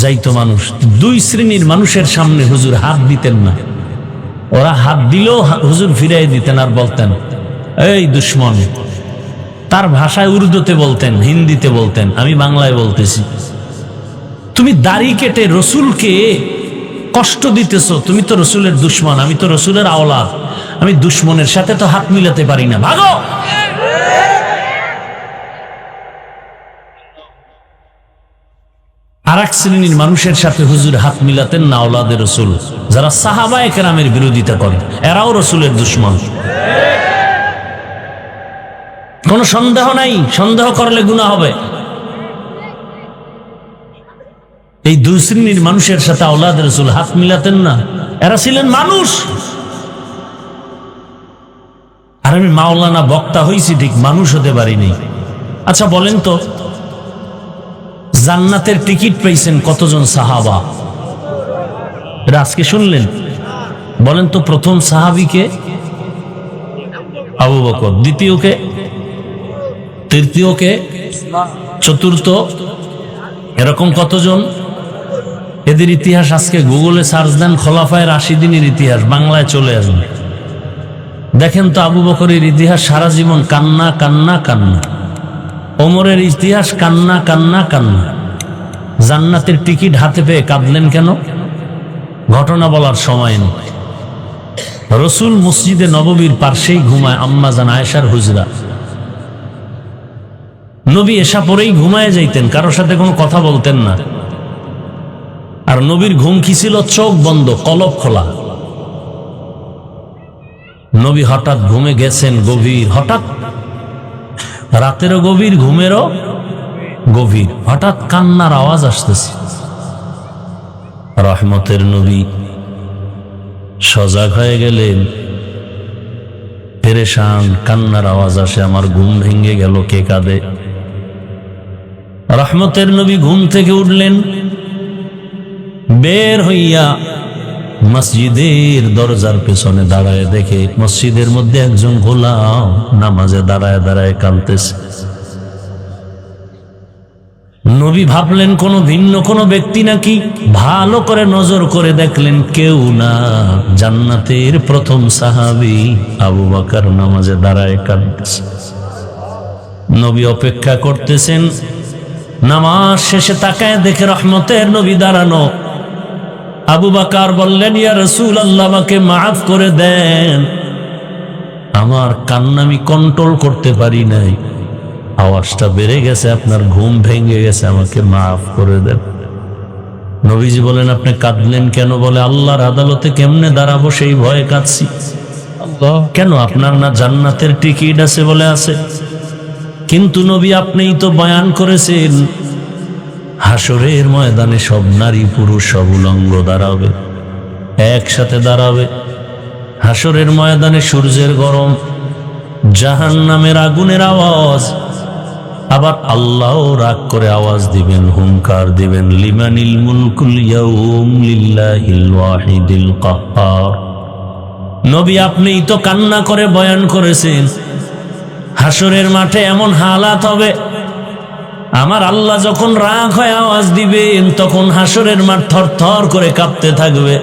যাইতো মানুষ। দুই শ্রেণীর মানুষের সামনে হুজুর হাত দিতেন না। ওরা হাত দিলেও হুজুর ফিরাই দিতেন আর বলতেন, এই দুশ্মন। তার ভাষায় উর্দুতে বলতেন, হিন্দিতে বলতেন, আমি বাংলায় বলতেছি। তুমি দাড়ি কেটে রসুলকে কষ্ট দিতেছ, তুমি তো রসুলের দুশ্মন, আমি তো রসুলের আওলাদ, আমি দুশ্মনের সাথে তো হাত মিলাতে পারি না, ভাগো। আর এক শ্রেণীর মানুষের সাথে হুজুর হাত মিলাতেন না আওলাদে রসুল, যারা সাহাবায়ে কেরামের বিরোধিতা করে, এরাও রসুলের দুশ্মন। কোন সন্দেহ নাই, সন্দেহ করলে গুনাহ হবে। এই দুই শ্রেণীর মানুষের সাথে আওলাদে রসুল হাত মিলাতেন না, এরা ছিলেন মানুষ। আর আমি মাওলানা বক্তা হইছি ঠিক, মানুষ হতে পারিনি। আচ্ছা বলেন তো, জান্নাতের টিকিট পেয়েছেন কতজন সাহাবা? এটা আজকে শুনলেন? বলেন তো, প্রথম সাহাবীকে? আবু বকর। দ্বিতীয়কে? তৃতীয়কে? চতুর্থ? এরকম কতজন? এদের ইতিহাস আজকে গুগলে সার্চ দেন, খোলাফায়ে রাশিদিনের ইতিহাস, বাংলায় চলে আসবে। দেখেন তো আবু বকরের ইতিহাস, সারা জীবন কান্না কান্না কান্না। ওমরের ইতিহাস কান্না কান্না কান্না। জান্নাতের টিকিট হাতে পেয়ে কাঁদলেন কেন? ঘটনা বলার সময় নেই। রসুল মসজিদে নববীর পার্শ্বেই ঘুমায় আম্মা জান আয়েশার হুজরা। নবী এশা পরেই ঘুমায় যাইতেন, কারোর সাথে কোনো কথা বলতেন না। আর নবীর ঘুম কি ছিল? চোখ বন্ধ, কলব খোলা। নবী হঠাৎ ঘুমে গেছেন গভীর, হঠাৎ রাতেরও গভীর, ঘুমেরও গভীর, হঠাৎ কান্নার আওয়াজ আসতেছে। রহমতের নবী সজাগ হয়ে গেলেন, পেরেশান, কান্নার আওয়াজ আসে, আমার ঘুম ভেঙে গেল, কে কাঁদে? রহমতের নবী ঘুম থেকে উঠলেন, বের হইয়া মসজিদের দরজার পেছনে দাঁড়ায় দেখে মসজিদের মধ্যে একজন গোলাম নামাজে দাঁড়ায় দাঁড়ায় কাঁদতেছে। নবী ভাবলেন কোনো ভিন্ন কোনো ব্যক্তি নাকি, ভালো করে নজর করে দেখলেন কেউ না, জান্নাতের প্রথম সাহাবী আবু বকর নামাজে দাঁড়ায় কাঁদতেছে। নবী অপেক্ষা করতেছেন, নামাজ শেষে তাকায় দেখে রহমতের নবী দাঁড়ানো। আবু বকর বললেন, ইয়া রাসূলুল্লাহ, আমাকে মাফ করে দেন, আমার কান্না আমি কন্ট্রোল করতে পারি নাই, আওয়াজটা বেড়ে গেছে, আপনার ঘুম ভেঙে গেছে, আমাকে মাফ করে দেন। নবীজি বলেন, আপনি কাঁদলেন কেন? বলে, আল্লাহর আদালতে কেমনে দাঁড়াবো সেই ভয়ে কাঁদছি। কেন? আপনার না জান্নাতের টিকিট আছে? বলে আছে। কিন্তু নবী আপনিই তো বয়ান করেছেন হাসরের ময়দানে সব নারী পুরুষ সব উলঙ্গ দাঁড়াবে, একসাথে দাঁড়াবে। হাসরের ময়দানে সূর্যের গরম, জাহান্নামের আগুনের আওয়াজ, আবার আল্লাহ রাগ করে আওয়াজ দিবেন, হুঙ্কার দিবেন, লিমানিল মুলকুল ইয়াউম লিল্লাহিল ওয়াহিদিল কাহ্হার। নবী আপনিই তো কান্না করে বয়ান করেছেন হাসরের মাঠে এমন হালাত হবে, আমার আল্লাহ যখন রাগ হয়ে আওয়াজ দিবেন তখন হাসরের মাঠ থরথর করে কাঁপতে থাকবে।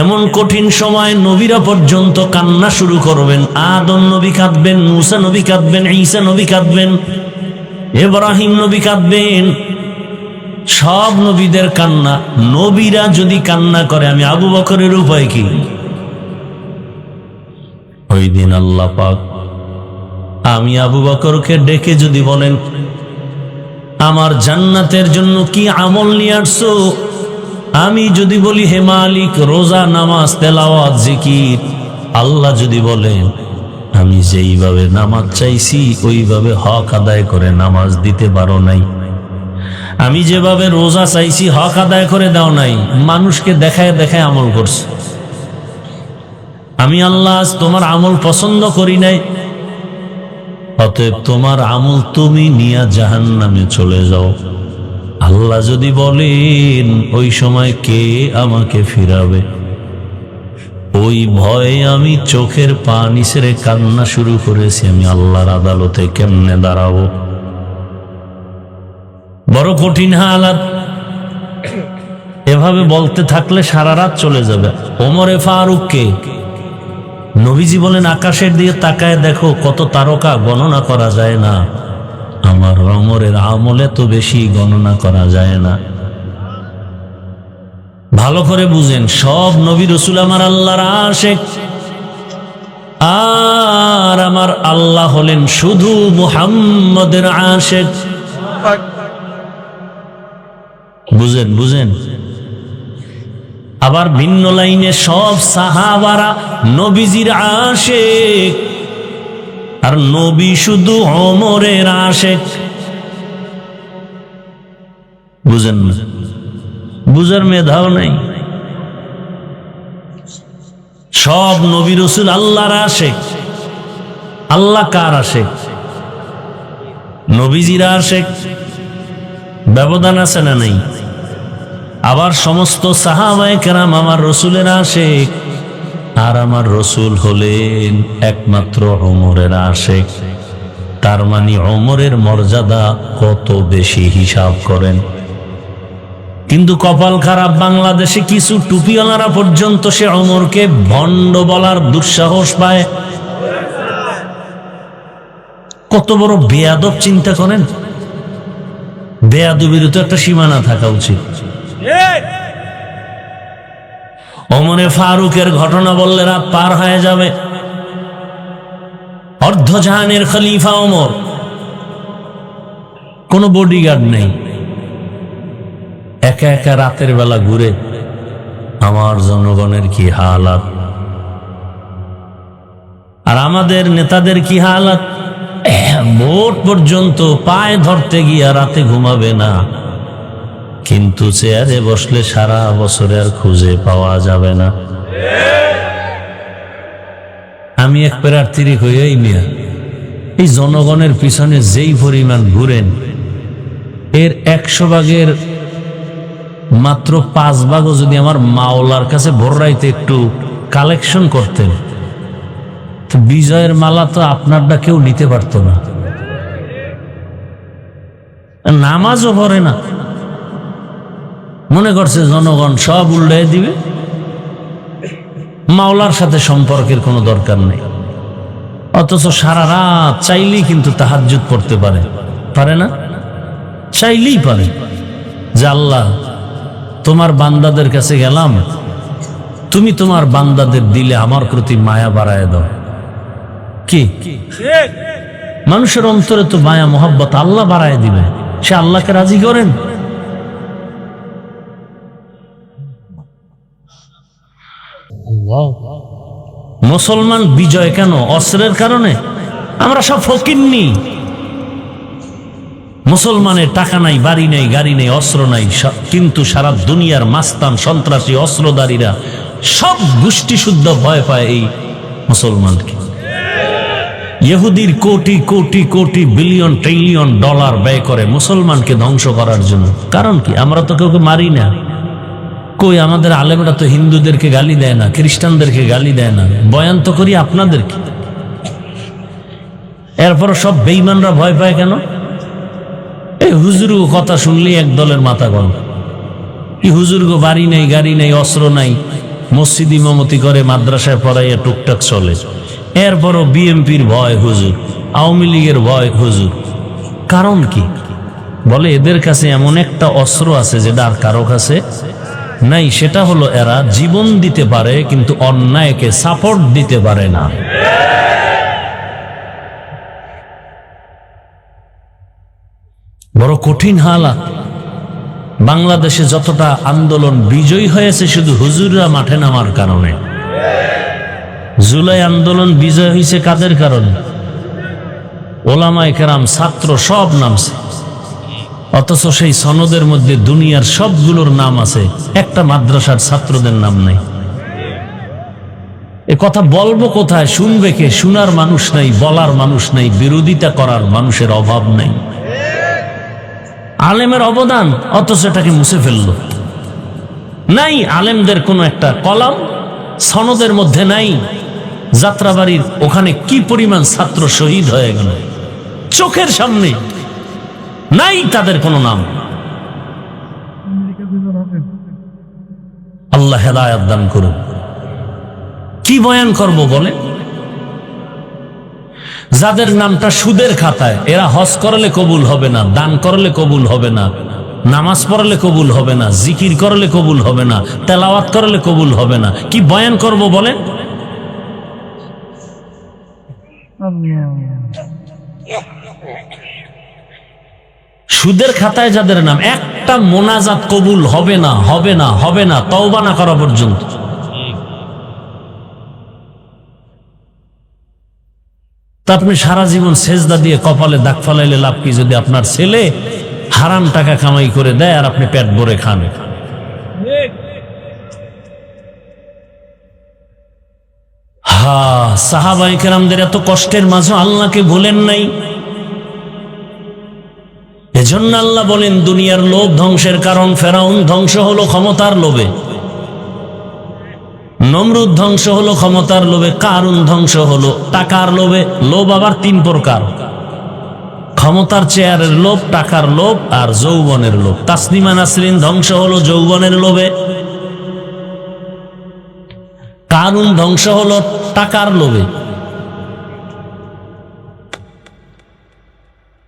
এমন কঠিন সময় নবীরা পর্যন্ত কান্না শুরু করবেন। আদম নবী কাঁদবেন, মুসা নবী কাঁদবেন, ঈসা নবী কাঁদবেন, ইব্রাহিম নবী কাঁদবেন, সব নবীদের কান্না। নবীরা যদি কান্না করে, আমি আবু বকরের উপায় কি? ওই দিন আল্লাহ পাক আমি আবু বকরকে ডেকে যদি বলেন, আমার জান্নাতের জন্য কি আমল নিয়ে আসছো? আমি যদি বলি, হে মালিক, রোজা, নামাজ, তেলাওয়াত, জিকির, আল্লাহ যদি বলেন আমি যেইভাবে নামাজ চাইছি ওইভাবে হক আদায় করে নামাজ দিতে পারো নাই। আমি যেভাবে রোজা চাইছি হক আদায় করে দাও নাই, মানুষকে দেখায় দেখায় আমল করছে। আমি আল্লাহ তোমার আমল পছন্দ করি নাই, অতএব তোমার আমল তুমি নিয়ে জাহান্নামে চলে যাও। আল্লাহ যদি বলেন ওই সময় কে আমাকে ফিরাবে, ওই ভয়ে আমি চোখের পানি ছেড়ে কান্না শুরু করেছি। আমি আল্লাহর আদালতে কেমনে দাঁড়াবো? বড় কঠিন হালাত। এভাবে বলতে থাকলে সারা রাত চলে যাবে। ওমরে ফারুককে নবীজি বলেন আকাশের দিকে তাকায় দেখো কত তারকা, গণনা করা যায় না। আমার ওমরের আমলে তো বেশি, গণনা করা যায় না। ভালো করে বুঝেন, সব নবী রাসূল আমার আল্লাহর আশিক, আর আমার আল্লাহ হলেন শুধু মুহাম্মদের আশিক। বুঝেন বুঝেন। আবার ভিন্ন লাইনে সব সাহাবারা নবীজির আশিক, আর নবী শুধু ওমরের আশিক। বুঝেন না? বুঝার মেধাও নাই। সব নবী রাসূল আল্লাহর আশিক। আল্লাহ কার আশিক? নবীজির আশিক। ব্যবধান আছে না নাই? আবার সমস্ত সাহাবায়ে কেরাম আমার রসুলের আশিক, আর আমার রসুল হলেন একমাত্র ওমরের আশিক। তার মানে ওমরের মর্যাদা কত বেশি, হিসাব করেন। কিন্তু কপাল খারাপ, বাংলাদেশে কিছু টুপিওয়ালারা পর্যন্ত সে ওমরকে ভণ্ড বলার দুঃসাহস পায়। কত বড় বেয়াদব চিন্তা করেন। বেয়াদবির তো একটা সীমানা থাকা উচিত। ওমরে ফারুকের ঘটনা বললে রাত পার হয়ে যাবে। অর্ধজাহানের খলিফা ওমর, কোনো বডিগার্ড নেই, একা একা রাতের বেলা ঘুরে। আমার জনগণের কি হালাত, আর আমাদের নেতাদের কি হালাত। ভোট পর্যন্ত পায়ে ধরতে গিয়া রাতে ঘুমাবে না, কিন্তু চেয়ারে বসলে সারা বছরে আর খুঁজে পাওয়া যাবে না। আমি এক প্রার্থী হইয়াই মিয়া, এই জনগণের পিছনে যেই পরিমাণ ঘুরেন, এর 100 ভাগের মাত্র 5 ভাগও যদি আমার মাওলার কাছে ভোর রাইতে একটু কালেকশন করতেন, তো বিজয়ের মালা তো আপনারটা কেউ নিতে পারত না। নামাজও পড়ে না, মনে করছে জনগণ সব উল্টাই দিবে, মাওলার সাথে সম্পর্কের কোনো দরকার নেই। অথচ সারা রাত চাইলেই কিন্তু তাহাজ্জুদ পড়তে পারে না? চাইলেই পারে যে আল্লাহ তোমার বান্দাদের কাছে গেলাম, তুমি তোমার বান্দাদের দিলে আমার প্রতি মায়া বাড়ায় দাও। কি মানুষের অন্তরে তো মায়া মোহাব্বত আল্লাহ বাড়ায় দিবে, সে আল্লাহকে রাজি করেন। মুসলমান বিজয় কেন? অস্ত্রের কারণে? আমরা সব ফকিন্নি। মুসলমানের টাকা নাই, বাড়ি নেই, গাড়ি নেই, অস্ত্র নাই, কিন্তু সারা দুনিয়ার মাস্তান সন্ত্রাসী অস্ত্রধারীরা সব গোষ্ঠী শুদ্ধ ভয় পায় এই মুসলমানকে। ইহুদির crore crore crore billion trillion dollar ব্যয় করে মুসলমানকে ধ্বংস করার জন্য। কারণ কি? আমরা তো কাউকে মারি না। কই আমাদের আলেমরা তো হিন্দুদেরকে গালি দেয় না, খ্রিস্টানদেরকে গালি দেয় না, বয়ান তো করি আপনাদেরকে। এরপর সব বেঈমানরা ভয় পায় কেন? এই হুজুর কথা শুনলেই এক দলের মাথা গরম। এই হুজুর গো বাড়ি নেই, গাড়ি নেই, অস্ত্র নাই, মসজিদ ইমামতি করে, মাদ্রাসায় পড়াইয়া টুকটাক চলে। এরপরও বিএমপির ভয় হুজুর, আওয়ামী লীগের ভয় হুজুর। কারণ কি? বলে এদের কাছে এমন একটা অস্ত্র আছে যেটা আর কারো কাছে নাই। সেটা হলো এরা জীবন দিতে পারে কিন্তু অন্যায়কে সাপোর্ট দিতে পারে না। বড় কঠিন হালাত। বাংলাদেশে যতটা আন্দোলন বিজয়ী হয়েছে শুধু হুজুররা মাঠে নামার কারণে। জুলাই আন্দোলন বিজয় হয়েছে কাদের কারণে? ওলামায়ে কেরাম, ছাত্র সব নামছে, অথচ সেই সনদের মধ্যে দুনিয়ার সবগুলোর নাম আছে, একটা মাদ্রাসার ছাত্রদের নাম নেই। এ কথা বলবো কোথায়? শুনবে কে? শোনার মানুষ নাই, বলার মানুষ নাই, বিরোধিতা করার মানুষের অভাব নাই। আলেমের অবদান, অথচ এটাকে মুছে ফেললো। নাই আলেমদের কোনো একটা কলাম সনদের মধ্যে নাই। যাত্রাবাড়ির ওখানে কি পরিমাণ ছাত্র শহীদ হয়ে গেল চোখের সামনে, নাই তাদের কোনো নাম। আল্লাহ হেদায়েত দান করুন। কি বয়ান করব বলে? যাদের নামটা সুদের খাতায়, এরা হজ করলে কবুল হবে না, দান করলে কবুল হবে না, নামাজ পড়লে কবুল হবে না, জিকির করলে কবুল হবে না, তেলাওয়াত করলে কবুল হবে না। কি বয়ান করব বলেন? সুদের খাতায় যাদের নাম, একটা মোনাজাত কবুল হবে না, হবে না, হবে না, তওবা না করা পর্যন্ত। তা আপনি সারা জীবন সেজদা দিয়ে কপালে দাগ ফালাইলে লাভ কি? যদি আপনার ছেলে হারাম টাকা কামাই করে দেয় আর আপনি পেট ভরে খান। সাহাবায়ে কেরামদের এত কষ্টের মাঝে আল্লাহকে ভুলেন নাই। এজন্য আল্লাহ বলেন দুনিয়ার লোভ ধ্বংসের কারণ। ফেরাউন ধ্বংস হলো ক্ষমতার লোভে, নমরুদ ধ্বংস হলো ক্ষমতার লোভে, কারুন ধ্বংস হলো টাকার লোভে। লোভ আবার তিন প্রকার: ক্ষমতার চেয়ারের লোভ, টাকার লোভ আর যৌবনের লোভ। তাসনিমা নাসরিন ধ্বংস হলো যৌবনের লোভে, কারুন ধ্বংস হলো টাকার লোভে।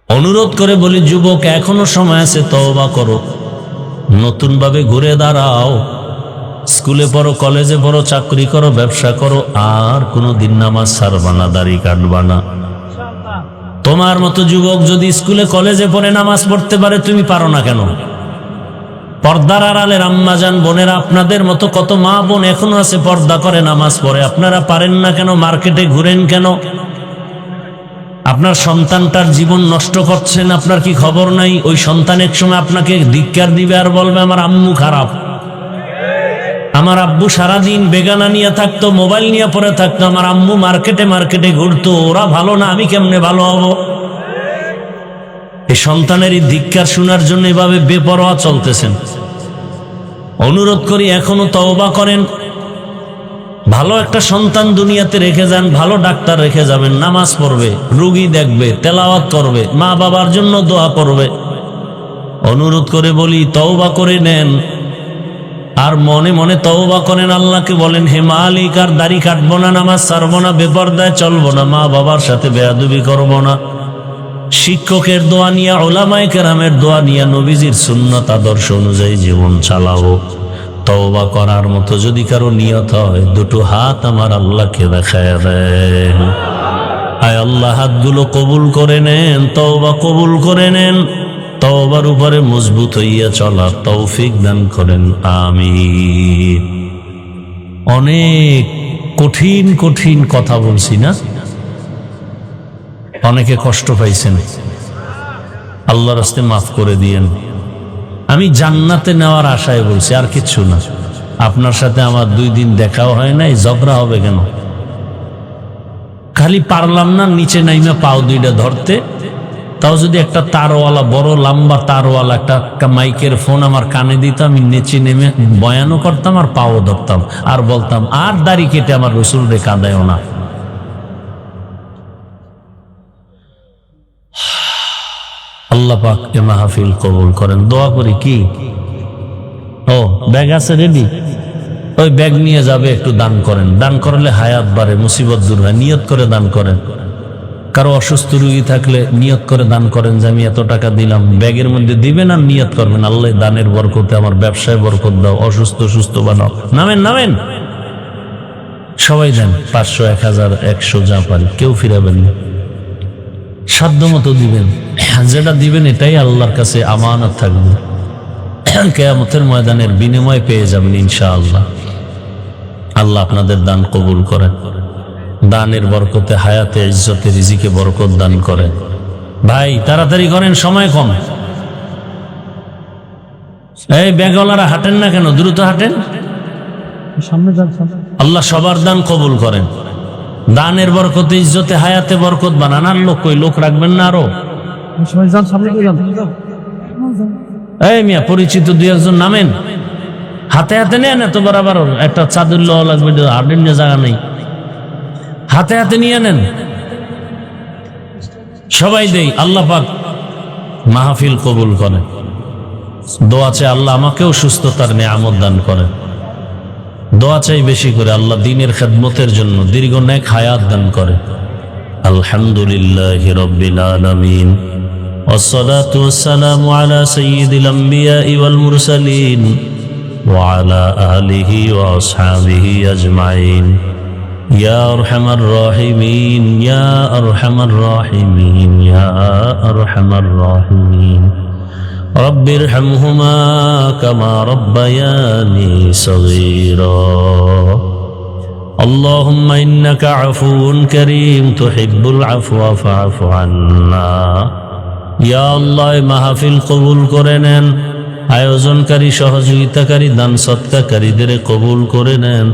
অনুরোধ করে বলি, যুবক এখনো সময় আছে, তওবা করো, নতুন ভাবে ঘুরে দাঁড়াও। স্কুলে পড়ো, কলেজে পড়ো, চাকরি করো, ব্যবসা করো, আর কোনোদিন নামাজ ছাড়বা না, দাড়ি কাটবা না। তোমার মতো যুবক যদি স্কুলে কলেজে পড়ে নামাজ পড়তে পারে, তুমি পারো না কেন? পর্দার আড়ালের আম্মাজান বোনেরা, আপনাদের মতো কত মা বোন এখনো আছে পর্দা করে নামাজ পড়ে, আপনারা পারেন না কেন? মার্কেটে ঘুরেন কেন? আপনার সন্তানটার জীবন নষ্ট করছেন, আপনার কি খবর নাই? ওই সন্তান এক সময় আপনাকে ধিক্কার দিবে আর বলবে আমার আম্মু খারাপ, আমার আব্বু সারাদিন বেগানা নিয়ে থাকতো, মোবাইল নিয়ে পড়ে থাকতো, আমার আম্মু মার্কেটে মার্কেটে ঘুরতো, ওরা ভালো না, আমি কেমনে ভালো হব? এই সন্তানের এই ধিক্কার শোনার জন্য এভাবে বেপরোয়া চলতেছেন। অনুরোধ করি এখনো তওবা করেন, ভালো একটা সন্তান দুনিয়াতে রেখে যান, ভালো ডাক্তার রেখে যাবেন, নামাজ পড়বে, রোগী দেখবে, তেলাওয়াত করবে, মা বাবার জন্য দোয়া করবে। অনুরোধ করে বলি তওবা করে নেন, আর মনে মনে তওবা করেন, আল্লাহকে বলেন হে মালিক, আর দাড়ি কাটবো না, নামাজ ছাড়বো না, বেপরদায় চলবো না, মা বাবার সাথে বেয়াদবি করবো না। শিক্ষকের দোয়া নিয়ে, উলামায়ে কেরামের দোয়া নিয়ে, নবীজির সুন্নাত আদর্শ অনুযায়ী জীবন চালাবো। তওবা করার মতো যদি কারো নিয়ত হয়, দুটো হাত আমার আল্লাহকে দেখায় দেন। আয় আল্লাহ, হাতগুলো কবুল করে নেন, তওবা কবুল করে নেন, তওবার উপরে মজবুত হইয়া চলার তৌফিক দান করেন, আমিন। অনেক কঠিন কঠিন কথা বলছি না? অনেকে কষ্ট পাইছেন, আল্লাহর রাস্তায় মাফ করে দিয়েন। আমি জান্নাতে নেওয়ার আশায় বলছি, আর কিচ্ছু না। আপনার সাথে আমার 2 দিন দেখাও হয় নাই, ঝগড়া হবে কেন? খালি পারলাম না নিচে নাইমা পাও 2টা ধরতে, তাও যদি একটা তারওয়ালা, বড় লম্বা তারওয়ালা একটা মাইকের ফোন আমার কানে দিত, আমি নিচে নেমে বয়ানও করতাম আর পাও ধরতাম, আর বলতাম আর দাড়ি কেটে আমার রসুল রে কাঁদায়ও না। আল্লাহ পাক এ মাহফিল কবুল করেন। দোয়া করি কি? ও ব্যাগ আছে রেডি? ওই ব্যাগ নিয়ে যাবে, একটু দান করেন। দান করলে হায়াত বাড়ে, মুসিবত দূর হয়। নিয়ত করে দান করেন। কারো অসুস্থ রোগী থাকলে নিয়ত করে দান করেন যে আমি এত টাকা দিলাম। ব্যাগের মধ্যে দিবেন আর নিয়ত করবেন, আল্লাহ দানের বরকতে আমার ব্যবসায় বরকত দাও, অসুস্থ সুস্থ বানাও। নামেন নামেন, সবাই দেন, 500, 1000, 100 যা পারি, কেউ ফিরাবেন না। সাধ্য মতো দিবেন, যেটা দিবেন এটাই আল্লাহর কাছে আমানত থাকবে, কিয়ামতের ময়দানের বিনিময় পেয়ে যাবেন ইনশাআল্লাহ। আল্লাহ আপনাদের দান কবুল করেন। দানের বরকতে হায়াতে ইজ্জতে রিজিকে বরকত দান করেন। ভাই তাড়াতাড়ি করেন, সময় কম। এই ব্যাগওয়ালারা হাঁটেন না কেন, দ্রুত হাঁটেন। আল্লাহ সবার দান কবুল করেন। দানের বরকতে ইজ্জতে হায়াতে বরকত বানান। আর লোক কই, লোক রাখবেন না আরো? এই মিয়া, পরিচিত দুই একজন নামেন, হাতে হাতে নেন। এত বরাবর একটা চাদর লওয়া লাগবে, হাঁটেন না, জায়গা নেই। হাতে হাতে নিয়ে নেন, সবাই দেই। আল্লাহ পাক মাহফিল কবুল করেন। দোয়া চাই আল্লাহ আমাকেও সুস্থতার নিয়ামত দান করেন। দোয়া চাই বেশি করে আল্লাহ দ্বীনের খেদমতের জন্য দীর্ঘ নেক হায়াত দান করে। আলহামদুলিল্লাহি রাব্বিল আলামিন, والصلاة والسلام على سيد الأنبياء والمرسلين وعلى آله وأصحابه أجمعين يا أرحم الراحمين يا أرحم الراحمين يا أرحم الراحمين رب ارحمهما كما ربياني صغيرا اللهم إنك عفو كريم تحب العفو فاعف عنا ইয়া আল্লাহ, মাহফিল কবুল করে নেন। আয়োজনকারী, সহযোগিতাকারী, দান সৎকারীদের কবুল করে নেন।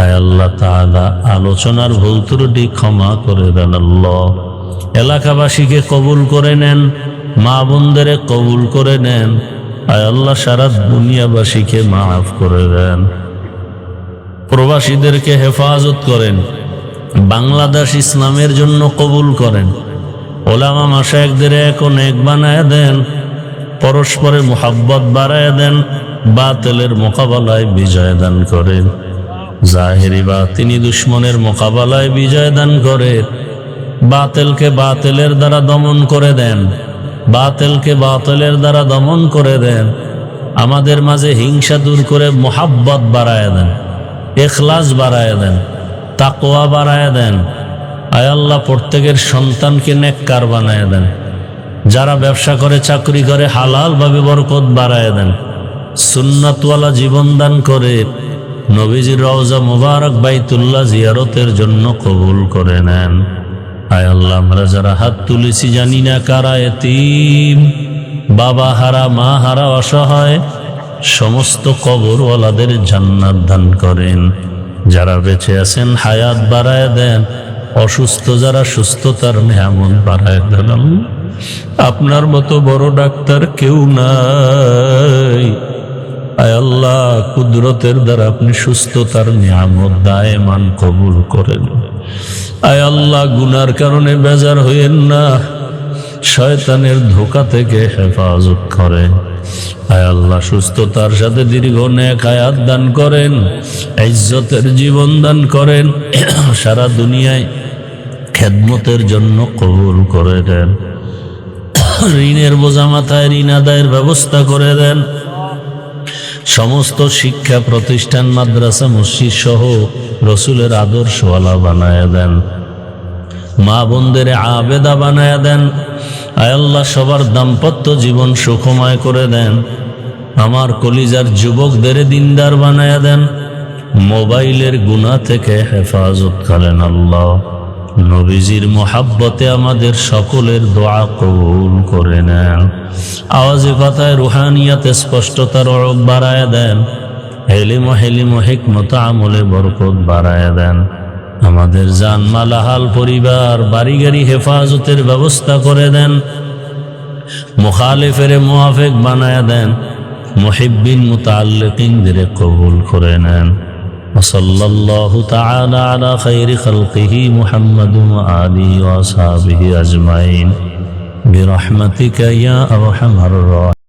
আয় আল্লাহ তাআলা, আলোচনার ভুল ত্রুটি ক্ষমা করে দেন। আল্লাহ, এলাকাবাসীকে কবুল করে নেন, মা বোনদের কবুল করে নেন। আয় আল্লাহ, সারা দুনিয়াবাসীকে মাফ করে দেন। প্রবাসীদেরকে হেফাজত করেন। বাংলাদেশ ইসলামের জন্য কবুল করেন। ওলামা মাশায়েখদের এখন এক বানায় দেন। পরস্পরের মুহাব্বত বাড়ায় দেন। বাতিলের মোকাবেলায় বিজয় দান করেন। জাহেরি বাতিনি দুশ্মনের মোকাবেলায় বিজয় দান করেন। বাতিলকে বাতিলের দ্বারা দমন করে দেন। বাতিলকে বাতিলের দ্বারা দমন করে দেন। আমাদের মাঝে হিংসা দূর করে মুহাব্বত বাড়ায় দেন, ইখলাস বাড়ায় দেন, তাকওয়া বাড়ায় দেন। আয় আল্লাহ, প্রত্যেকের সন্তানকে নেককার বানায় দেন। যারা ব্যবসা করে, চাকরি করে, হালাল ভাবে বরকত বাড়ায় দেন। সুন্নাতওয়ালা জীবন দান করে নবীজির রওজা মুবারক বাইতুল্লাহ জিয়ারতের জন্য কবুল করে নেন। আয় আল্লাহ, আমরা যারা হাত তুলেছি জানি না কারা এতিম, বাবা হারা, মা হারা, অসহায়, সমস্ত কবরওয়ালাদের জান্নাত দান করেন। যারা বেঁচে আছেন হায়াত বাড়ায় দেন। অসুস্থ যারা সুস্থতার নিয়ামত বাড়ায় দেন। আপনার মতো বড় ডাক্তার কেউ নাই। আয় আল্লাহ, কুদরতের দ্বারা আপনি সুস্থতার নিয়ামত দায়মান কবুল করেন। আয় আল্লাহ, গুনার কারণে বেজার হইেন না, শয়তানের ধোঁকা থেকে হেফাজত করেন। আয় আল্লাহ, সুস্থতার সাথে দীর্ঘ নেক হায়াত দান করেন, ইজ্জতের জীবন দান করেন। সারা দুনিয়ায় খেদমতের জন্য কবুল করে দেন। ঋণের বোঝা মাথায় ঋণ আদায়ের ব্যবস্থা করে দেন। সমস্ত শিক্ষা প্রতিষ্ঠান, মাদ্রাসা, মসজিদ সহ রসুলের আদর্শওয়ালা বানায় দেন। মা বোনদের আবেদা বানায় দেন। আয় আল্লাহ, সবার দাম্পত্য জীবন সুখময় করে দেন। আমার কলিজার যুবকদের দিনদার বানায় দেন। মোবাইলের গুনাহ থেকে হেফাজত করেন। আল্লাহ, নবীজির মোহাব্বতে আমাদের সকলের দোয়া কবুল করে নেন। আওয়াজে কথায় রুহানিয়াতে স্পষ্টতার অরব বাড়ায় দেন। হেলিম হিকমত আমলে বরকত বাড়ায় দেন। আমাদের জানমাল, আহাল, পরিবার, বাড়ি গাড়ি হেফাজতের ব্যবস্থা করে দেন। মুখালিফের মুআফিক বানায় দেন। মুহিব্বিন মুতাআল্লিকিনদের কবুল করে নেন। ওয়াসাল্লাল্লাহু তাআলা আলা খায়রি খালকিহি মুহাম্মাদিন ওয়া আলিহি ওয়া আসহাবিহি আজমাইন বিরহমাতিকা ইয়া আরহামার রাহিমিন।